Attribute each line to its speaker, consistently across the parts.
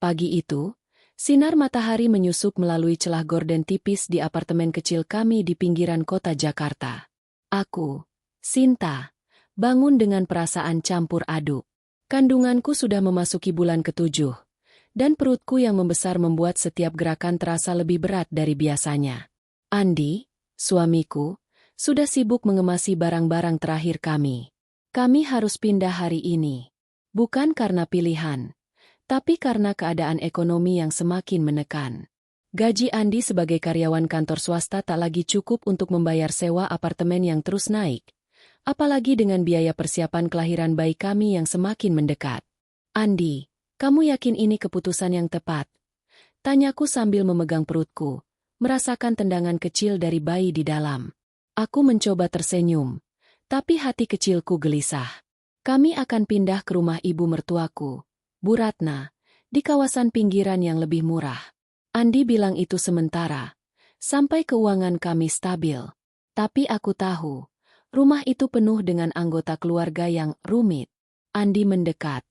Speaker 1: Pagi itu, sinar matahari menyusup melalui celah gorden tipis di apartemen kecil kami di pinggiran kota Jakarta. Aku, Sinta, bangun dengan perasaan campur aduk. Kandunganku sudah memasuki bulan ke-7, dan perutku yang membesar membuat setiap gerakan terasa lebih berat dari biasanya. Andi, suamiku, sudah sibuk mengemasi barang-barang terakhir kami. Kami harus pindah hari ini. Bukan karena pilihan, tapi karena keadaan ekonomi yang semakin menekan. Gaji Andi sebagai karyawan kantor swasta tak lagi cukup untuk membayar sewa apartemen yang terus naik. Apalagi dengan biaya persiapan kelahiran bayi kami yang semakin mendekat. Andi, kamu yakin ini keputusan yang tepat? Tanyaku sambil memegang perutku, merasakan tendangan kecil dari bayi di dalam. Aku mencoba tersenyum, tapi hati kecilku gelisah. Kami akan pindah ke rumah ibu mertuaku, Bu Ratna, di kawasan pinggiran yang lebih murah. Andi bilang itu sementara, sampai keuangan kami stabil. Tapi aku tahu, rumah itu penuh dengan anggota keluarga yang rumit. Andi mendekat,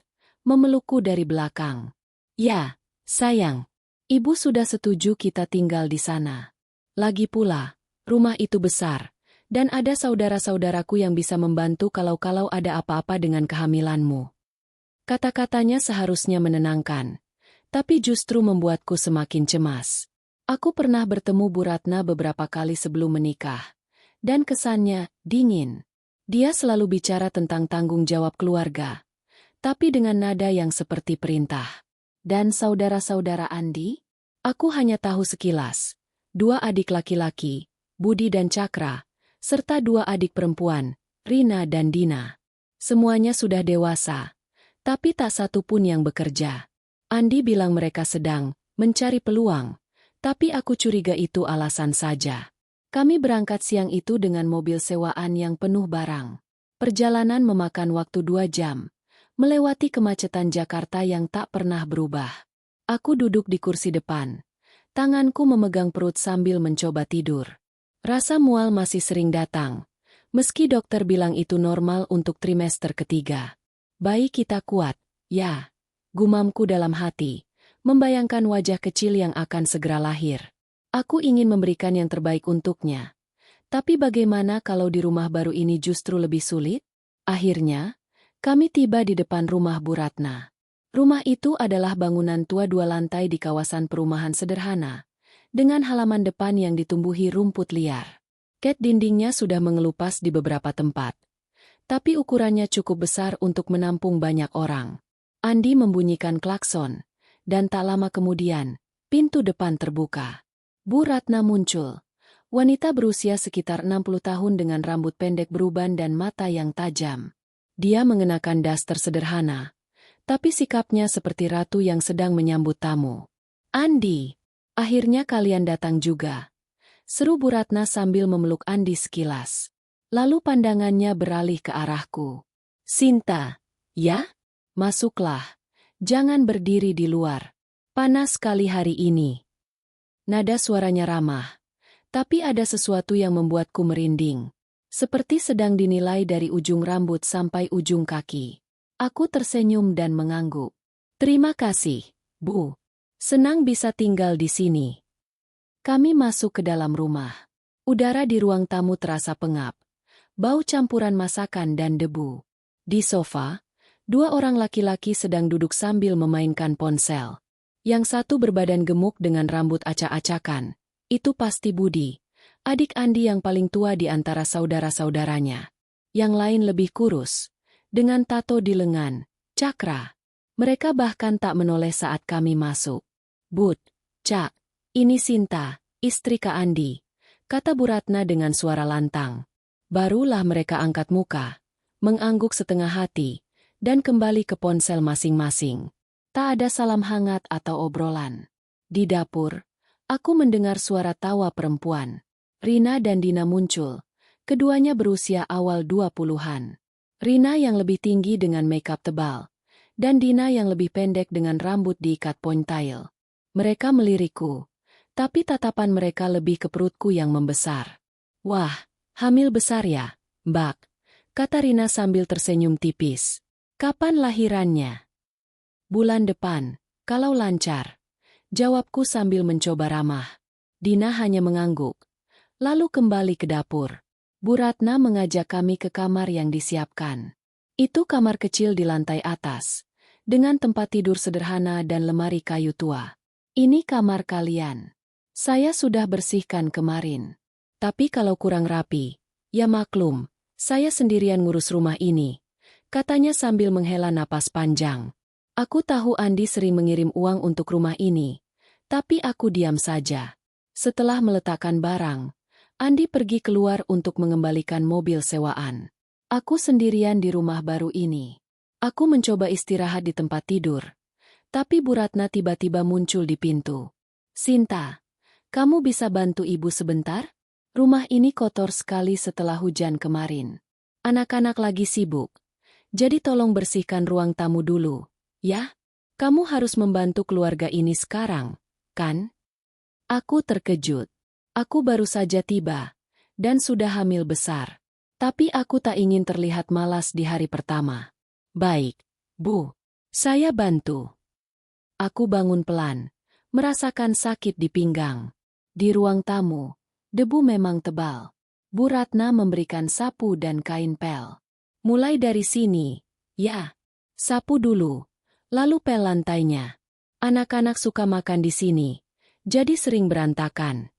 Speaker 1: memelukku dari belakang. Ya, sayang, ibu sudah setuju kita tinggal di sana. Lagi pula, rumah itu besar, dan ada saudara-saudaraku yang bisa membantu kalau ada apa-apa dengan kehamilanmu. Kata-katanya seharusnya menenangkan, tapi justru membuatku semakin cemas. Aku pernah bertemu Bu Ratna beberapa kali sebelum menikah, dan kesannya dingin. Dia selalu bicara tentang tanggung jawab keluarga, tapi dengan nada yang seperti perintah. Dan saudara-saudara Andi? Aku hanya tahu sekilas. 2 adik laki-laki, Budi dan Cakra, serta 2 adik perempuan, Rina dan Dina. Semuanya sudah dewasa, tapi tak satu pun yang bekerja. Andi bilang mereka sedang mencari peluang, tapi aku curiga itu alasan saja. Kami berangkat siang itu dengan mobil sewaan yang penuh barang. Perjalanan memakan waktu 2 jam, melewati kemacetan Jakarta yang tak pernah berubah. Aku duduk di kursi depan, tanganku memegang perut sambil mencoba tidur. Rasa mual masih sering datang, meski dokter bilang itu normal untuk trimester ketiga. Bayi kita kuat, ya, gumamku dalam hati, membayangkan wajah kecil yang akan segera lahir. Aku ingin memberikan yang terbaik untuknya. Tapi bagaimana kalau di rumah baru ini justru lebih sulit? Akhirnya, kami tiba di depan rumah Bu Ratna. Rumah itu adalah bangunan tua 2 lantai di kawasan perumahan sederhana, dengan halaman depan yang ditumbuhi rumput liar. Cat dindingnya sudah mengelupas di beberapa tempat, tapi ukurannya cukup besar untuk menampung banyak orang. Andi membunyikan klakson, dan tak lama kemudian, pintu depan terbuka. Bu Ratna muncul, wanita berusia sekitar 60 tahun dengan rambut pendek beruban dan mata yang tajam. Dia mengenakan daster sederhana, tapi sikapnya seperti ratu yang sedang menyambut tamu. Andi, akhirnya kalian datang juga, seru Bu Ratna sambil memeluk Andi sekilas. Lalu pandangannya beralih ke arahku. Sinta, ya? Masuklah, jangan berdiri di luar. Panas sekali hari ini. Nada suaranya ramah, tapi ada sesuatu yang membuatku merinding. Seperti sedang dinilai dari ujung rambut sampai ujung kaki. Aku tersenyum dan mengangguk. Terima kasih, Bu. Senang bisa tinggal di sini. Kami masuk ke dalam rumah. Udara di ruang tamu terasa pengap. Bau campuran masakan dan debu. Di sofa, 2 orang laki-laki sedang duduk sambil memainkan ponsel. Yang satu berbadan gemuk dengan rambut acak-acakan. Itu pasti Budi, adik Andi yang paling tua di antara saudara-saudaranya. Yang lain lebih kurus, dengan tato di lengan, Cakra. Mereka bahkan tak menoleh saat kami masuk. Bud, Cak, ini Sinta, istri Kak Andi, kata Bu Ratna dengan suara lantang. Barulah mereka angkat muka, mengangguk setengah hati, dan kembali ke ponsel masing-masing. Tak ada salam hangat atau obrolan. Di dapur, aku mendengar suara tawa perempuan. Rina dan Dina muncul, keduanya berusia awal 20-an. Rina yang lebih tinggi dengan makeup tebal, dan Dina yang lebih pendek dengan rambut diikat ponytail. Mereka melirikku, tapi tatapan mereka lebih ke perutku yang membesar. Wah, hamil besar ya, Mbak, kata Rina sambil tersenyum tipis. Kapan lahirannya? Bulan depan, Kalau lancar, jawabku sambil mencoba ramah. Dina hanya mengangguk, lalu kembali ke dapur. Bu Ratna mengajak kami ke kamar yang disiapkan. Itu kamar kecil di lantai atas, dengan tempat tidur sederhana dan lemari kayu tua. Ini kamar kalian. Saya sudah bersihkan kemarin. Tapi kalau kurang rapi, ya maklum, saya sendirian ngurus rumah ini, katanya sambil menghela napas panjang. Aku tahu Andi sering mengirim uang untuk rumah ini, tapi aku diam saja. Setelah meletakkan barang, Andi pergi keluar untuk mengembalikan mobil sewaan. Aku sendirian di rumah baru ini. Aku mencoba istirahat di tempat tidur, tapi Bu Ratna tiba-tiba muncul di pintu. Sinta, kamu bisa bantu ibu sebentar? Rumah ini kotor sekali setelah hujan kemarin. Anak-anak lagi sibuk, jadi tolong bersihkan ruang tamu dulu, ya? Kamu harus membantu keluarga ini sekarang, kan? Aku terkejut. Aku baru saja tiba, dan sudah hamil besar. Tapi aku tak ingin terlihat malas di hari pertama. Baik, Bu. Saya bantu. Aku bangun pelan, merasakan sakit di pinggang. Di ruang tamu, debu memang tebal. Bu Ratna memberikan sapu dan kain pel. Mulai dari sini, ya. Sapu dulu, lalu pel lantainya. Anak-anak suka makan di sini, jadi sering berantakan.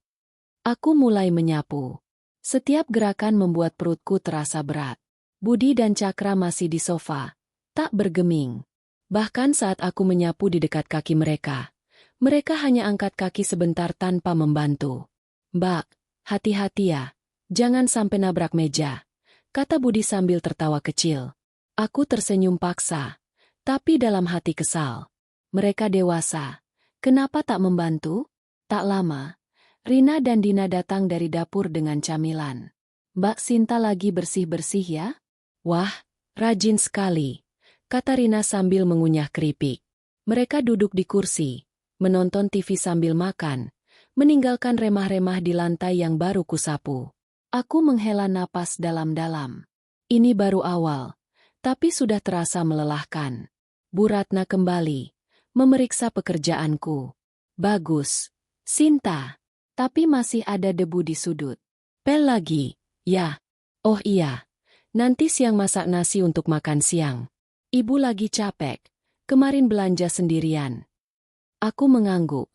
Speaker 1: Aku mulai menyapu. Setiap gerakan membuat perutku terasa berat. Budi dan Cakra masih di sofa, tak bergeming. Bahkan saat aku menyapu di dekat kaki mereka, mereka hanya angkat kaki sebentar tanpa membantu. Mbak, hati-hati ya, jangan sampai nabrak meja, kata Budi sambil tertawa kecil. Aku tersenyum paksa, tapi dalam hati kesal. Mereka dewasa, kenapa tak membantu? Tak lama, Rina dan Dina datang dari dapur dengan camilan. Mbak Sinta lagi bersih-bersih ya? Wah, rajin sekali, kata Rina sambil mengunyah keripik. Mereka duduk di kursi, menonton TV sambil makan, meninggalkan remah-remah di lantai yang baru kusapu. Aku menghela napas dalam-dalam. Ini baru awal, tapi sudah terasa melelahkan. Bu Ratna kembali, memeriksa pekerjaanku. Bagus, Sinta. Tapi masih ada debu di sudut. Pel lagi, ya. Oh iya, nanti siang masak nasi untuk makan siang. Ibu lagi capek, kemarin belanja sendirian. Aku mengangguk,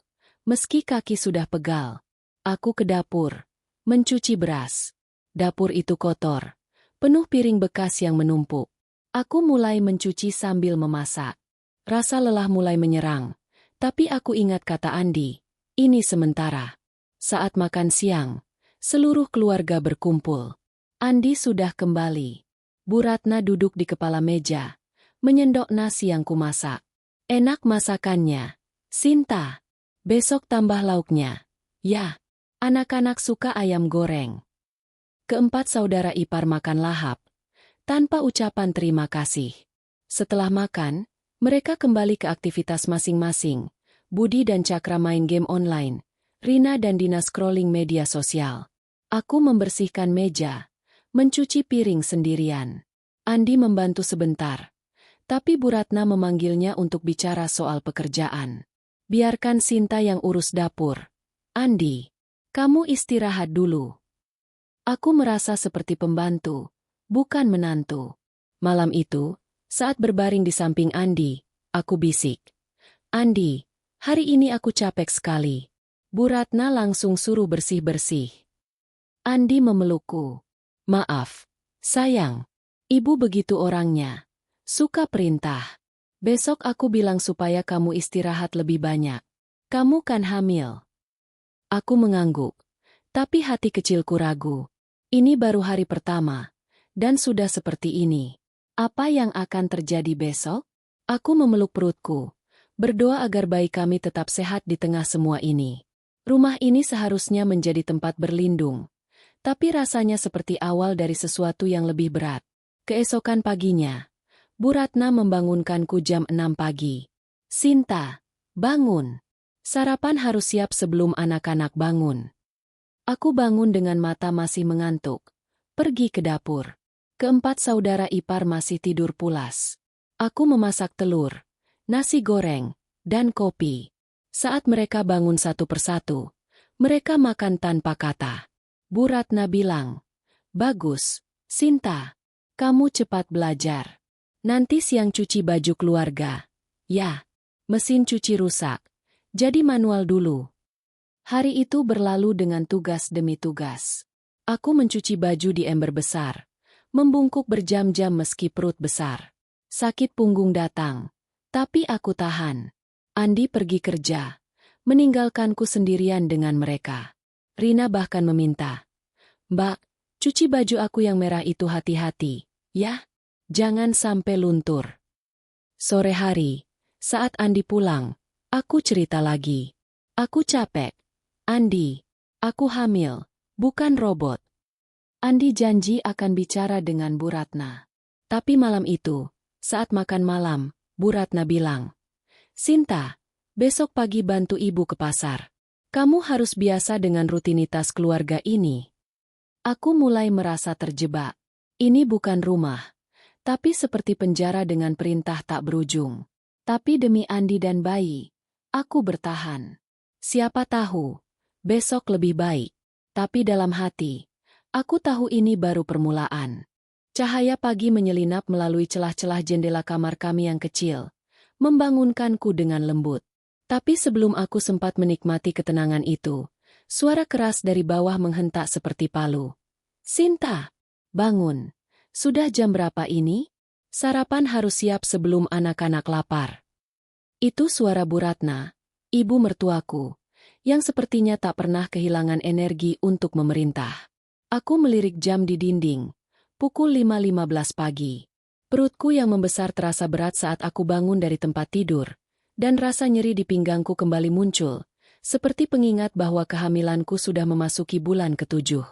Speaker 1: meski kaki sudah pegal. Aku ke dapur, mencuci beras. Dapur itu kotor, penuh piring bekas yang menumpuk. Aku mulai mencuci sambil memasak. Rasa lelah mulai menyerang, tapi aku ingat kata Andi, ini sementara. Saat makan siang, seluruh keluarga berkumpul. Andi sudah kembali. Bu Ratna duduk di kepala meja, menyendok nasi yang kumasak. Enak masakannya, Sinta. Besok tambah lauknya. Ya, anak-anak suka ayam goreng. Keempat saudara ipar makan lahap, tanpa ucapan terima kasih. Setelah makan, mereka kembali ke aktivitas masing-masing. Budi dan Cakra main game online. Rina dan Dina scrolling media sosial. Aku membersihkan meja, mencuci piring sendirian. Andi membantu sebentar, tapi Bu Ratna memanggilnya untuk bicara soal pekerjaan. Biarkan Sinta yang urus dapur. Andi, kamu istirahat dulu. Aku merasa seperti pembantu, bukan menantu. Malam itu, saat berbaring di samping Andi, aku bisik. Andi, hari ini aku capek sekali. Bu Ratna langsung suruh bersih-bersih. Andi memelukku. Maaf, sayang. Ibu begitu orangnya. Suka perintah. Besok aku bilang supaya kamu istirahat lebih banyak. Kamu kan hamil. Aku mengangguk. Tapi hati kecilku ragu. Ini baru hari pertama. Dan sudah seperti ini. Apa yang akan terjadi besok? Aku memeluk perutku. Berdoa agar bayi kami tetap sehat di tengah semua ini. Rumah ini seharusnya menjadi tempat berlindung. Tapi rasanya seperti awal dari sesuatu yang lebih berat. Keesokan paginya, Bu Ratna membangunkanku jam 6 pagi. Sinta, bangun. Sarapan harus siap sebelum anak-anak bangun. Aku bangun dengan mata masih mengantuk. Pergi ke dapur. Keempat saudara ipar masih tidur pulas. Aku memasak telur, nasi goreng, dan kopi. Saat mereka bangun satu persatu, mereka makan tanpa kata. Bu Ratna bilang, "Bagus, Sinta. Kamu cepat belajar. Nanti siang cuci baju keluarga. Ya, mesin cuci rusak. Jadi manual dulu." Hari itu berlalu dengan tugas demi tugas. Aku mencuci baju di ember besar, membungkuk berjam-jam meski perut besar. Sakit punggung datang, tapi aku tahan. Andi pergi kerja, meninggalkanku sendirian dengan mereka. Rina bahkan meminta, "Mbak, cuci baju aku yang merah itu hati-hati, ya? Jangan sampai luntur." Sore hari, saat Andi pulang, aku cerita lagi. "Aku capek. Andi, aku hamil, bukan robot." Andi janji akan bicara dengan Bu Ratna. Tapi malam itu, saat makan malam, Bu Ratna bilang, "Sinta, besok pagi bantu ibu ke pasar. Kamu harus biasa dengan rutinitas keluarga ini." Aku mulai merasa terjebak. Ini bukan rumah, tapi seperti penjara dengan perintah tak berujung. Tapi demi Andi dan bayi, aku bertahan. Siapa tahu, besok lebih baik. Tapi dalam hati, aku tahu ini baru permulaan. Cahaya pagi menyelinap melalui celah-celah jendela kamar kami yang kecil, membangunkanku dengan lembut. Tapi sebelum aku sempat menikmati ketenangan itu, suara keras dari bawah menghentak seperti palu. "Sinta, bangun. Sudah jam berapa ini? Sarapan harus siap sebelum anak-anak lapar." Itu suara Bu Ratna, ibu mertuaku, yang sepertinya tak pernah kehilangan energi untuk memerintah. Aku melirik jam di dinding. Pukul 5.15 pagi. Perutku yang membesar terasa berat saat aku bangun dari tempat tidur, dan rasa nyeri di pinggangku kembali muncul, seperti pengingat bahwa kehamilanku sudah memasuki bulan ke-7.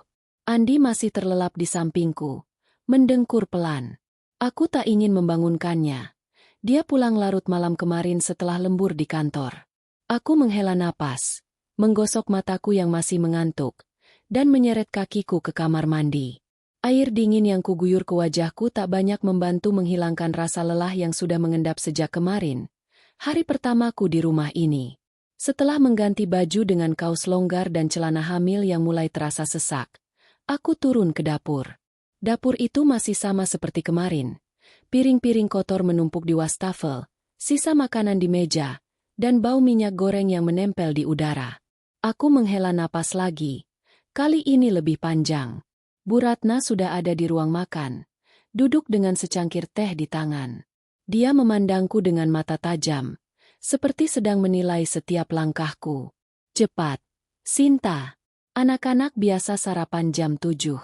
Speaker 1: Andi masih terlelap di sampingku, mendengkur pelan. Aku tak ingin membangunkannya. Dia pulang larut malam kemarin setelah lembur di kantor. Aku menghela napas, menggosok mataku yang masih mengantuk, dan menyeret kakiku ke kamar mandi. Air dingin yang kuguyur ke wajahku tak banyak membantu menghilangkan rasa lelah yang sudah mengendap sejak kemarin. Hari pertamaku di rumah ini. Setelah mengganti baju dengan kaos longgar dan celana hamil yang mulai terasa sesak, aku turun ke dapur. Dapur itu masih sama seperti kemarin. Piring-piring kotor menumpuk di wastafel, sisa makanan di meja, dan bau minyak goreng yang menempel di udara. Aku menghela napas lagi. Kali ini lebih panjang. Bu Ratna sudah ada di ruang makan, duduk dengan secangkir teh di tangan. Dia memandangku dengan mata tajam, seperti sedang menilai setiap langkahku. "Cepat, Sinta. Anak-anak biasa sarapan jam 7.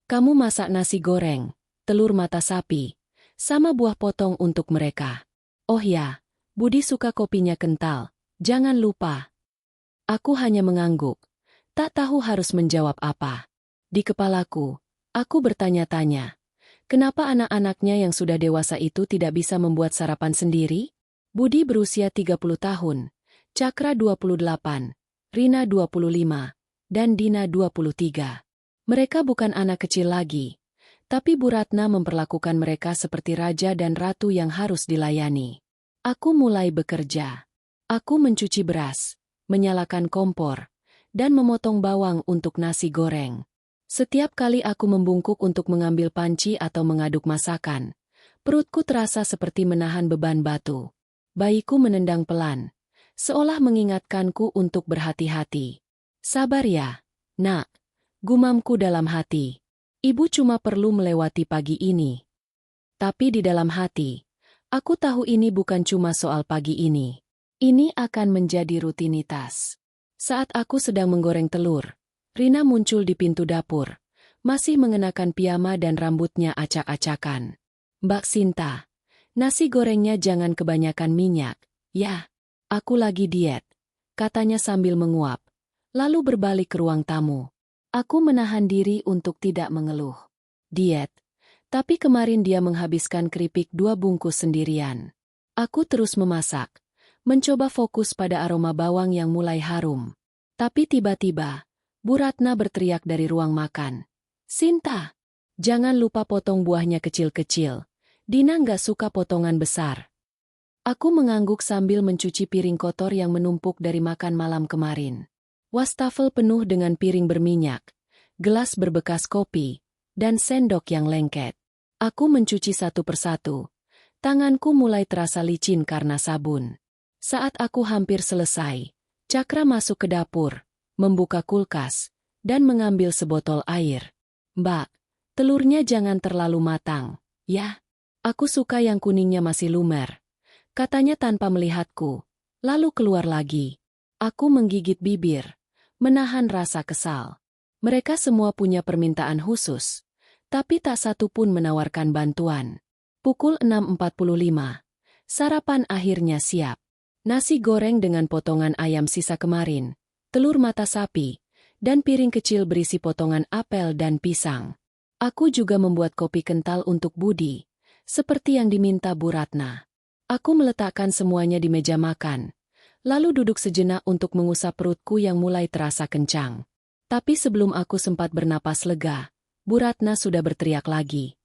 Speaker 1: Kamu masak nasi goreng, telur mata sapi, sama buah potong untuk mereka. Oh ya, Budi suka kopinya kental, jangan lupa." Aku hanya mengangguk, tak tahu harus menjawab apa. Di kepalaku, aku bertanya-tanya, kenapa anak-anaknya yang sudah dewasa itu tidak bisa membuat sarapan sendiri? Budi berusia 30 tahun, Cakra 28, Rina 25, dan Dina 23. Mereka bukan anak kecil lagi, tapi Bu Ratna memperlakukan mereka seperti raja dan ratu yang harus dilayani. Aku mulai bekerja. Aku mencuci beras, menyalakan kompor, dan memotong bawang untuk nasi goreng. Setiap kali aku membungkuk untuk mengambil panci atau mengaduk masakan, perutku terasa seperti menahan beban batu. Bayiku menendang pelan, seolah mengingatkanku untuk berhati-hati. "Sabar ya, nak," gumamku dalam hati. Ibu cuma perlu melewati pagi ini. Tapi di dalam hati, aku tahu ini bukan cuma soal pagi ini. Ini akan menjadi rutinitas. Saat aku sedang menggoreng telur, Rina muncul di pintu dapur, masih mengenakan piyama dan rambutnya acak-acakan. "Mbak Sinta, nasi gorengnya jangan kebanyakan minyak, ya. Aku lagi diet," katanya sambil menguap, lalu berbalik ke ruang tamu. Aku menahan diri untuk tidak mengeluh. Diet, tapi kemarin dia menghabiskan keripik 2 bungkus sendirian. Aku terus memasak, mencoba fokus pada aroma bawang yang mulai harum. Tapi tiba-tiba, Bu Ratna berteriak dari ruang makan. "Sinta, jangan lupa potong buahnya kecil-kecil. Dina nggak suka potongan besar." Aku mengangguk sambil mencuci piring kotor yang menumpuk dari makan malam kemarin. Wastafel penuh dengan piring berminyak, gelas berbekas kopi, dan sendok yang lengket. Aku mencuci satu persatu. Tanganku mulai terasa licin karena sabun. Saat aku hampir selesai, Cakra masuk ke dapur, membuka kulkas, dan mengambil sebotol air. "Mbak, telurnya jangan terlalu matang, ya? Aku suka yang kuningnya masih lumer," katanya tanpa melihatku, lalu keluar lagi. Aku menggigit bibir, menahan rasa kesal. Mereka semua punya permintaan khusus, tapi tak satu pun menawarkan bantuan. Pukul 6.45. Sarapan akhirnya siap. Nasi goreng dengan potongan ayam sisa kemarin, telur mata sapi, dan piring kecil berisi potongan apel dan pisang. Aku juga membuat kopi kental untuk Budi, seperti yang diminta Bu Ratna. Aku meletakkan semuanya di meja makan, lalu duduk sejenak untuk mengusap perutku yang mulai terasa kencang. Tapi sebelum aku sempat bernapas lega, Bu Ratna sudah berteriak lagi.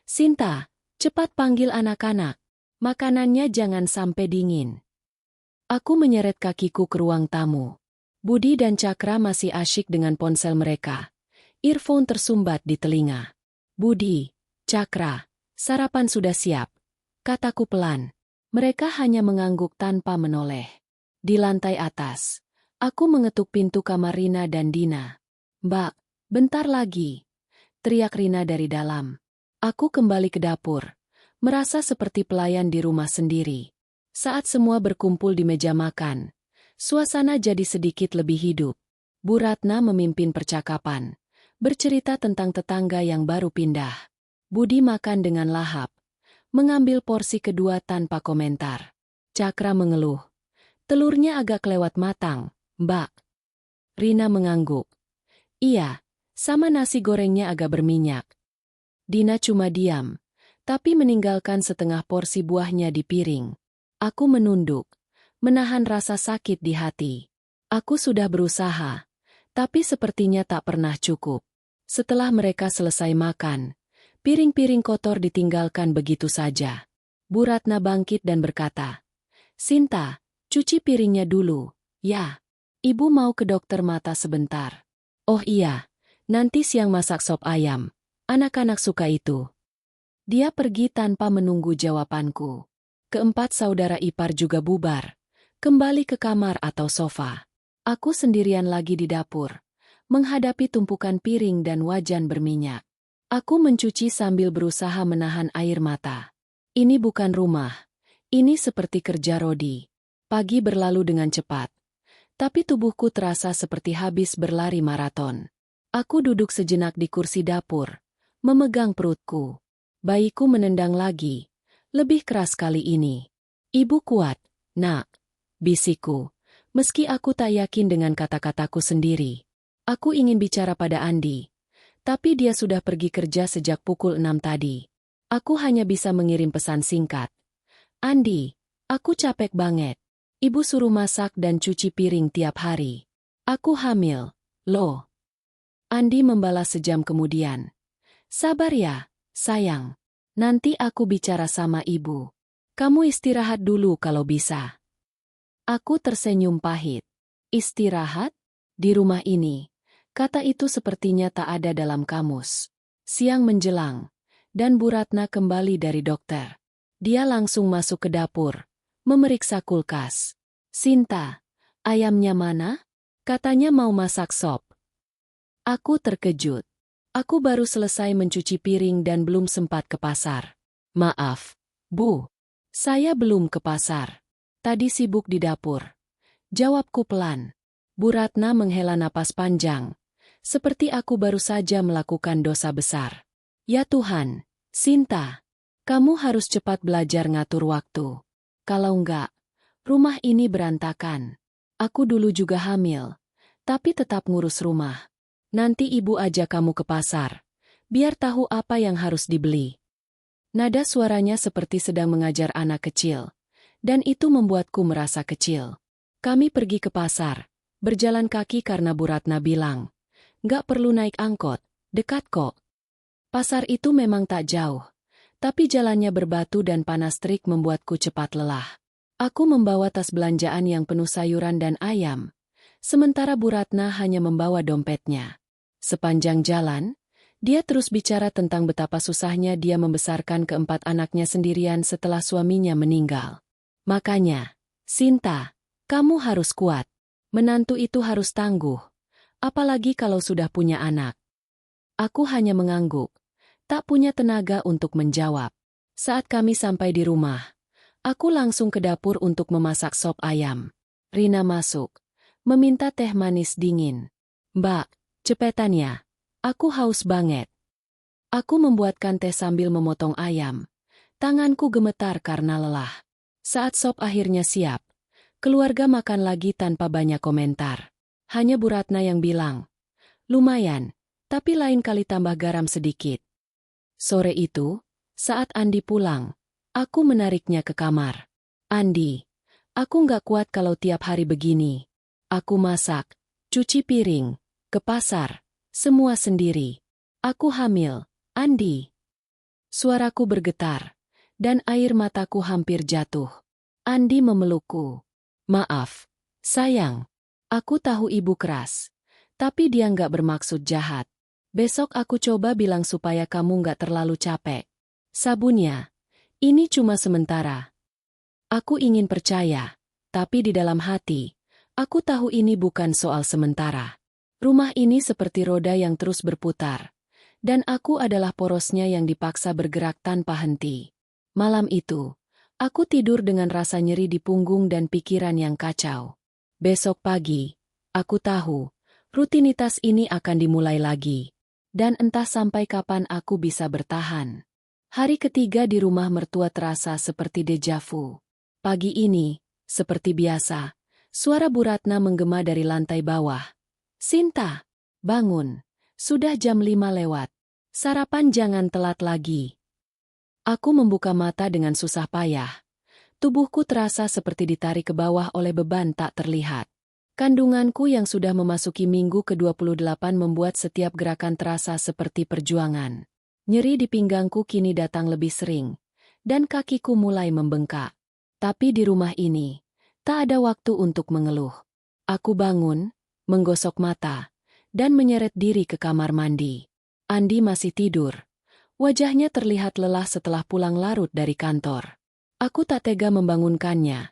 Speaker 1: "Sinta, cepat panggil anak-anak. Makanannya jangan sampai dingin." Aku menyeret kakiku ke ruang tamu. Budi dan Cakra masih asyik dengan ponsel mereka. Earphone tersumbat di telinga. "Budi, Cakra, sarapan sudah siap," kataku pelan. Mereka hanya mengangguk tanpa menoleh. Di lantai atas, aku mengetuk pintu kamar Rina dan Dina. "Mbak, bentar lagi," teriak Rina dari dalam. Aku kembali ke dapur, merasa seperti pelayan di rumah sendiri. Saat semua berkumpul di meja makan, suasana jadi sedikit lebih hidup. Bu Ratna memimpin percakapan, bercerita tentang tetangga yang baru pindah. Budi makan dengan lahap, mengambil porsi kedua tanpa komentar. Cakra mengeluh. "Telurnya agak kelewat matang, Mbak." Rina mengangguk. "Iya, sama nasi gorengnya agak berminyak." Dina cuma diam, tapi meninggalkan setengah porsi buahnya di piring. Aku menunduk, menahan rasa sakit di hati. Aku sudah berusaha, tapi sepertinya tak pernah cukup. Setelah mereka selesai makan, piring-piring kotor ditinggalkan begitu saja. Bu Ratna bangkit dan berkata, "Sinta, cuci piringnya dulu, ya. Ibu mau ke dokter mata sebentar." "Oh iya, nanti siang masak sop ayam. Anak-anak suka itu." Dia pergi tanpa menunggu jawabanku. Keempat saudara ipar juga bubar, kembali ke kamar atau sofa. Aku sendirian lagi di dapur, menghadapi tumpukan piring dan wajan berminyak. Aku mencuci sambil berusaha menahan air mata. Ini bukan rumah, ini seperti kerja Rodi. Pagi berlalu dengan cepat, tapi tubuhku terasa seperti habis berlari maraton. Aku duduk sejenak di kursi dapur, memegang perutku. Bayiku menendang lagi, lebih keras kali ini. "Ibu kuat, nak," bisikku, meski aku tak yakin dengan kata-kataku sendiri. Aku ingin bicara pada Andi, tapi dia sudah pergi kerja sejak pukul 6 tadi. Aku hanya bisa mengirim pesan singkat. "Andi, aku capek banget. Ibu suruh masak dan cuci piring tiap hari. Aku hamil, loh." Andi membalas sejam kemudian. "Sabar ya, sayang. Nanti aku bicara sama ibu. Kamu istirahat dulu kalau bisa." Aku tersenyum pahit. Istirahat? Di rumah ini, kata itu sepertinya tak ada dalam kamus. Siang menjelang, dan Bu Ratna kembali dari dokter. Dia langsung masuk ke dapur, memeriksa kulkas. "Sinta, ayamnya mana?" Katanya mau masak sop. Aku terkejut. Aku baru selesai mencuci piring dan belum sempat ke pasar. "Maaf, Bu. Saya belum ke pasar. Tadi sibuk di dapur." Jawabku pelan. Bu Ratna menghela napas panjang, seperti aku baru saja melakukan dosa besar. "Ya Tuhan, Sinta, kamu harus cepat belajar ngatur waktu. Kalau enggak, rumah ini berantakan. Aku dulu juga hamil, tapi tetap ngurus rumah. Nanti ibu ajak kamu ke pasar, biar tahu apa yang harus dibeli." Nada suaranya seperti sedang mengajar anak kecil, dan itu membuatku merasa kecil. Kami pergi ke pasar, berjalan kaki karena Bu Ratna bilang, "Nggak perlu naik angkot, dekat kok." Pasar itu memang tak jauh, tapi jalannya berbatu dan panas terik membuatku cepat lelah. Aku membawa tas belanjaan yang penuh sayuran dan ayam, sementara Bu Ratna hanya membawa dompetnya. Sepanjang jalan, dia terus bicara tentang betapa susahnya dia membesarkan keempat anaknya sendirian setelah suaminya meninggal. Makanya, Sinta, kamu harus kuat. Menantu itu harus tangguh, apalagi kalau sudah punya anak. Aku hanya mengangguk, tak punya tenaga untuk menjawab. Saat kami sampai di rumah, aku langsung ke dapur untuk memasak sop ayam. Rina masuk, meminta teh manis dingin. Mbak, cepetan ya, aku haus banget. Aku membuatkan teh sambil memotong ayam. Tanganku gemetar karena lelah. Saat sop akhirnya siap, keluarga makan lagi tanpa banyak komentar. Hanya Bu Ratna yang bilang, lumayan, tapi lain kali tambah garam sedikit. Sore itu, saat Andi pulang, aku menariknya ke kamar. Andi, aku nggak kuat kalau tiap hari begini. Aku masak, cuci piring, ke pasar, semua sendiri. Aku hamil, Andi. Suaraku bergetar, dan air mataku hampir jatuh. Andi memelukku. Maaf, sayang. Aku tahu ibu keras, tapi dia nggak bermaksud jahat. Besok aku coba bilang supaya kamu nggak terlalu capek. Sabunnya, ini cuma sementara. Aku ingin percaya, tapi di dalam hati, aku tahu ini bukan soal sementara. Rumah ini seperti roda yang terus berputar, dan aku adalah porosnya yang dipaksa bergerak tanpa henti. Malam itu, aku tidur dengan rasa nyeri di punggung dan pikiran yang kacau. Besok pagi, aku tahu, rutinitas ini akan dimulai lagi. Dan entah sampai kapan aku bisa bertahan. Hari ketiga di rumah mertua terasa seperti deja vu. Pagi ini, seperti biasa, suara Bu Ratna menggema dari lantai bawah. Sinta, bangun. Sudah jam 5 lewat. Sarapan jangan telat lagi. Aku membuka mata dengan susah payah. Tubuhku terasa seperti ditarik ke bawah oleh beban tak terlihat. Kandunganku yang sudah memasuki minggu ke-28 membuat setiap gerakan terasa seperti perjuangan. Nyeri di pinggangku kini datang lebih sering, dan kakiku mulai membengkak. Tapi di rumah ini, tak ada waktu untuk mengeluh. Aku bangun, menggosok mata, dan menyeret diri ke kamar mandi. Andi masih tidur. Wajahnya terlihat lelah setelah pulang larut dari kantor. Aku tak tega membangunkannya.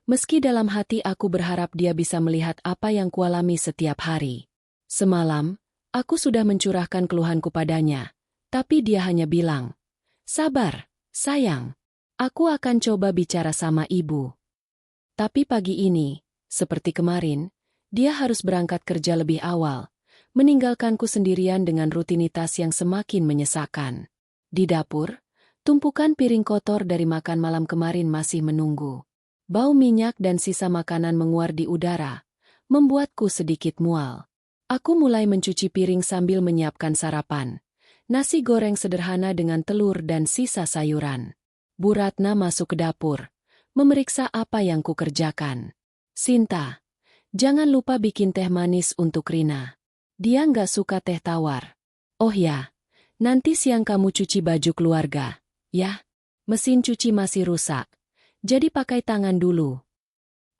Speaker 1: Meski dalam hati aku berharap dia bisa melihat apa yang kualami setiap hari. Semalam, aku sudah mencurahkan keluhanku padanya, tapi dia hanya bilang, sabar, sayang, aku akan coba bicara sama ibu. Tapi pagi ini, seperti kemarin, dia harus berangkat kerja lebih awal, meninggalkanku sendirian dengan rutinitas yang semakin menyesakkan. Di dapur, tumpukan piring kotor dari makan malam kemarin masih menunggu. Bau minyak dan sisa makanan menguar di udara, membuatku sedikit mual. Aku mulai mencuci piring sambil menyiapkan sarapan. Nasi goreng sederhana dengan telur dan sisa sayuran. Bu Ratna masuk ke dapur, memeriksa apa yang kukerjakan. Sinta, jangan lupa bikin teh manis untuk Rina. Dia nggak suka teh tawar. Oh ya, nanti siang kamu cuci baju keluarga, ya? Mesin cuci masih rusak. Jadi pakai tangan dulu.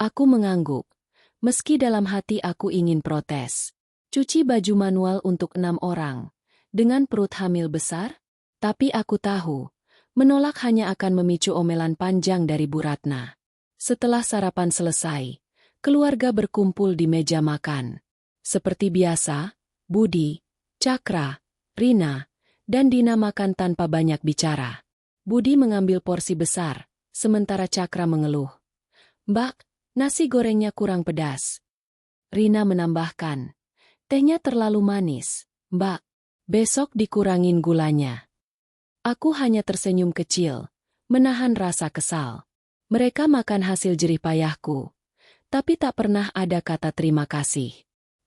Speaker 1: Aku mengangguk. Meski dalam hati aku ingin protes. Cuci baju manual untuk 6 orang. Dengan perut hamil besar? Tapi aku tahu, menolak hanya akan memicu omelan panjang dari Bu Ratna. Setelah sarapan selesai, keluarga berkumpul di meja makan. Seperti biasa, Budi, Cakra, Rina, dan Dina makan tanpa banyak bicara. Budi mengambil porsi besar. Sementara Cakra mengeluh. Mbak, nasi gorengnya kurang pedas. Rina menambahkan. Tehnya terlalu manis, Mbak. Besok dikurangin gulanya. Aku hanya tersenyum kecil, menahan rasa kesal. Mereka makan hasil jerih payahku, tapi tak pernah ada kata terima kasih.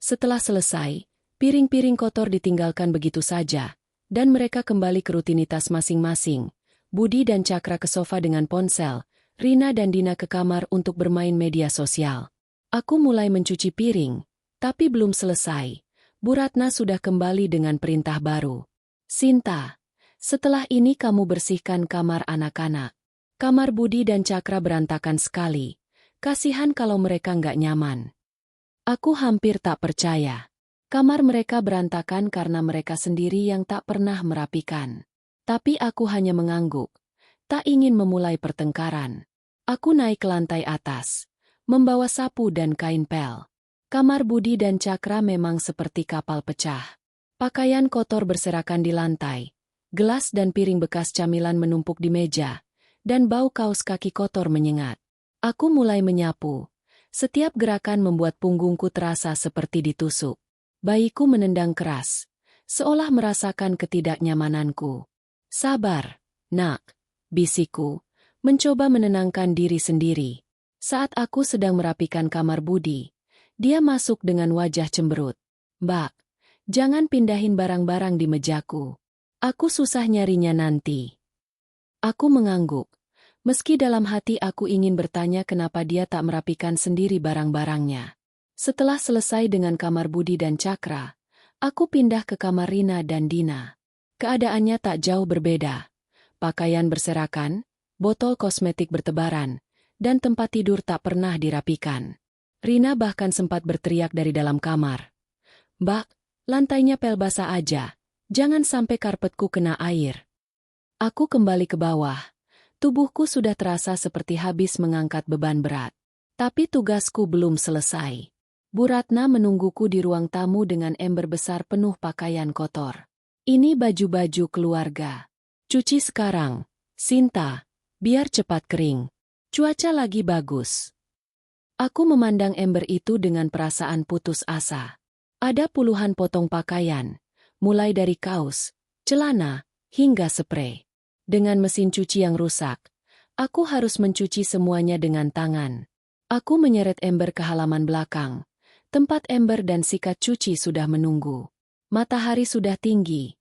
Speaker 1: Setelah selesai, piring-piring kotor ditinggalkan begitu saja, dan mereka kembali ke rutinitas masing-masing. Budi dan Cakra ke sofa dengan ponsel, Rina dan Dina ke kamar untuk bermain media sosial. Aku mulai mencuci piring, tapi belum selesai. Bu Ratna sudah kembali dengan perintah baru. Sinta, setelah ini kamu bersihkan kamar anak-anak. Kamar Budi dan Cakra berantakan sekali. Kasihan kalau mereka nggak nyaman. Aku hampir tak percaya. Kamar mereka berantakan karena mereka sendiri yang tak pernah merapikan. Tapi aku hanya mengangguk. Tak ingin memulai pertengkaran. Aku naik ke lantai atas, membawa sapu dan kain pel. Kamar Budi dan Cakra memang seperti kapal pecah. Pakaian kotor berserakan di lantai. Gelas dan piring bekas camilan menumpuk di meja. Dan bau kaos kaki kotor menyengat. Aku mulai menyapu. Setiap gerakan membuat punggungku terasa seperti ditusuk. Bayiku menendang keras, seolah merasakan ketidaknyamananku. Sabar, nak, bisikku, mencoba menenangkan diri sendiri. Saat aku sedang merapikan kamar Budi, dia masuk dengan wajah cemberut. Mbak, jangan pindahin barang-barang di mejaku. Aku susah nyarinya nanti. Aku mengangguk. Meski dalam hati aku ingin bertanya kenapa dia tak merapikan sendiri barang-barangnya. Setelah selesai dengan kamar Budi dan Cakra, aku pindah ke kamar Rina dan Dina. Keadaannya tak jauh berbeda. Pakaian berserakan, botol kosmetik bertebaran, dan tempat tidur tak pernah dirapikan. Rina bahkan sempat berteriak dari dalam kamar. "Mbak, lantainya pel basah aja, jangan sampai karpetku kena air." Aku kembali ke bawah. Tubuhku sudah terasa seperti habis mengangkat beban berat. Tapi tugasku belum selesai. Bu Ratna menungguku di ruang tamu dengan ember besar penuh pakaian kotor. "Ini baju-baju keluarga. Cuci sekarang, Sinta, biar cepat kering. Cuaca lagi bagus." Aku memandang ember itu dengan perasaan putus asa. Ada puluhan potong pakaian, mulai dari kaos, celana, hingga sprei. Dengan mesin cuci yang rusak, aku harus mencuci semuanya dengan tangan. Aku menyeret ember ke halaman belakang. Tempat ember dan sikat cuci sudah menunggu. Matahari sudah tinggi.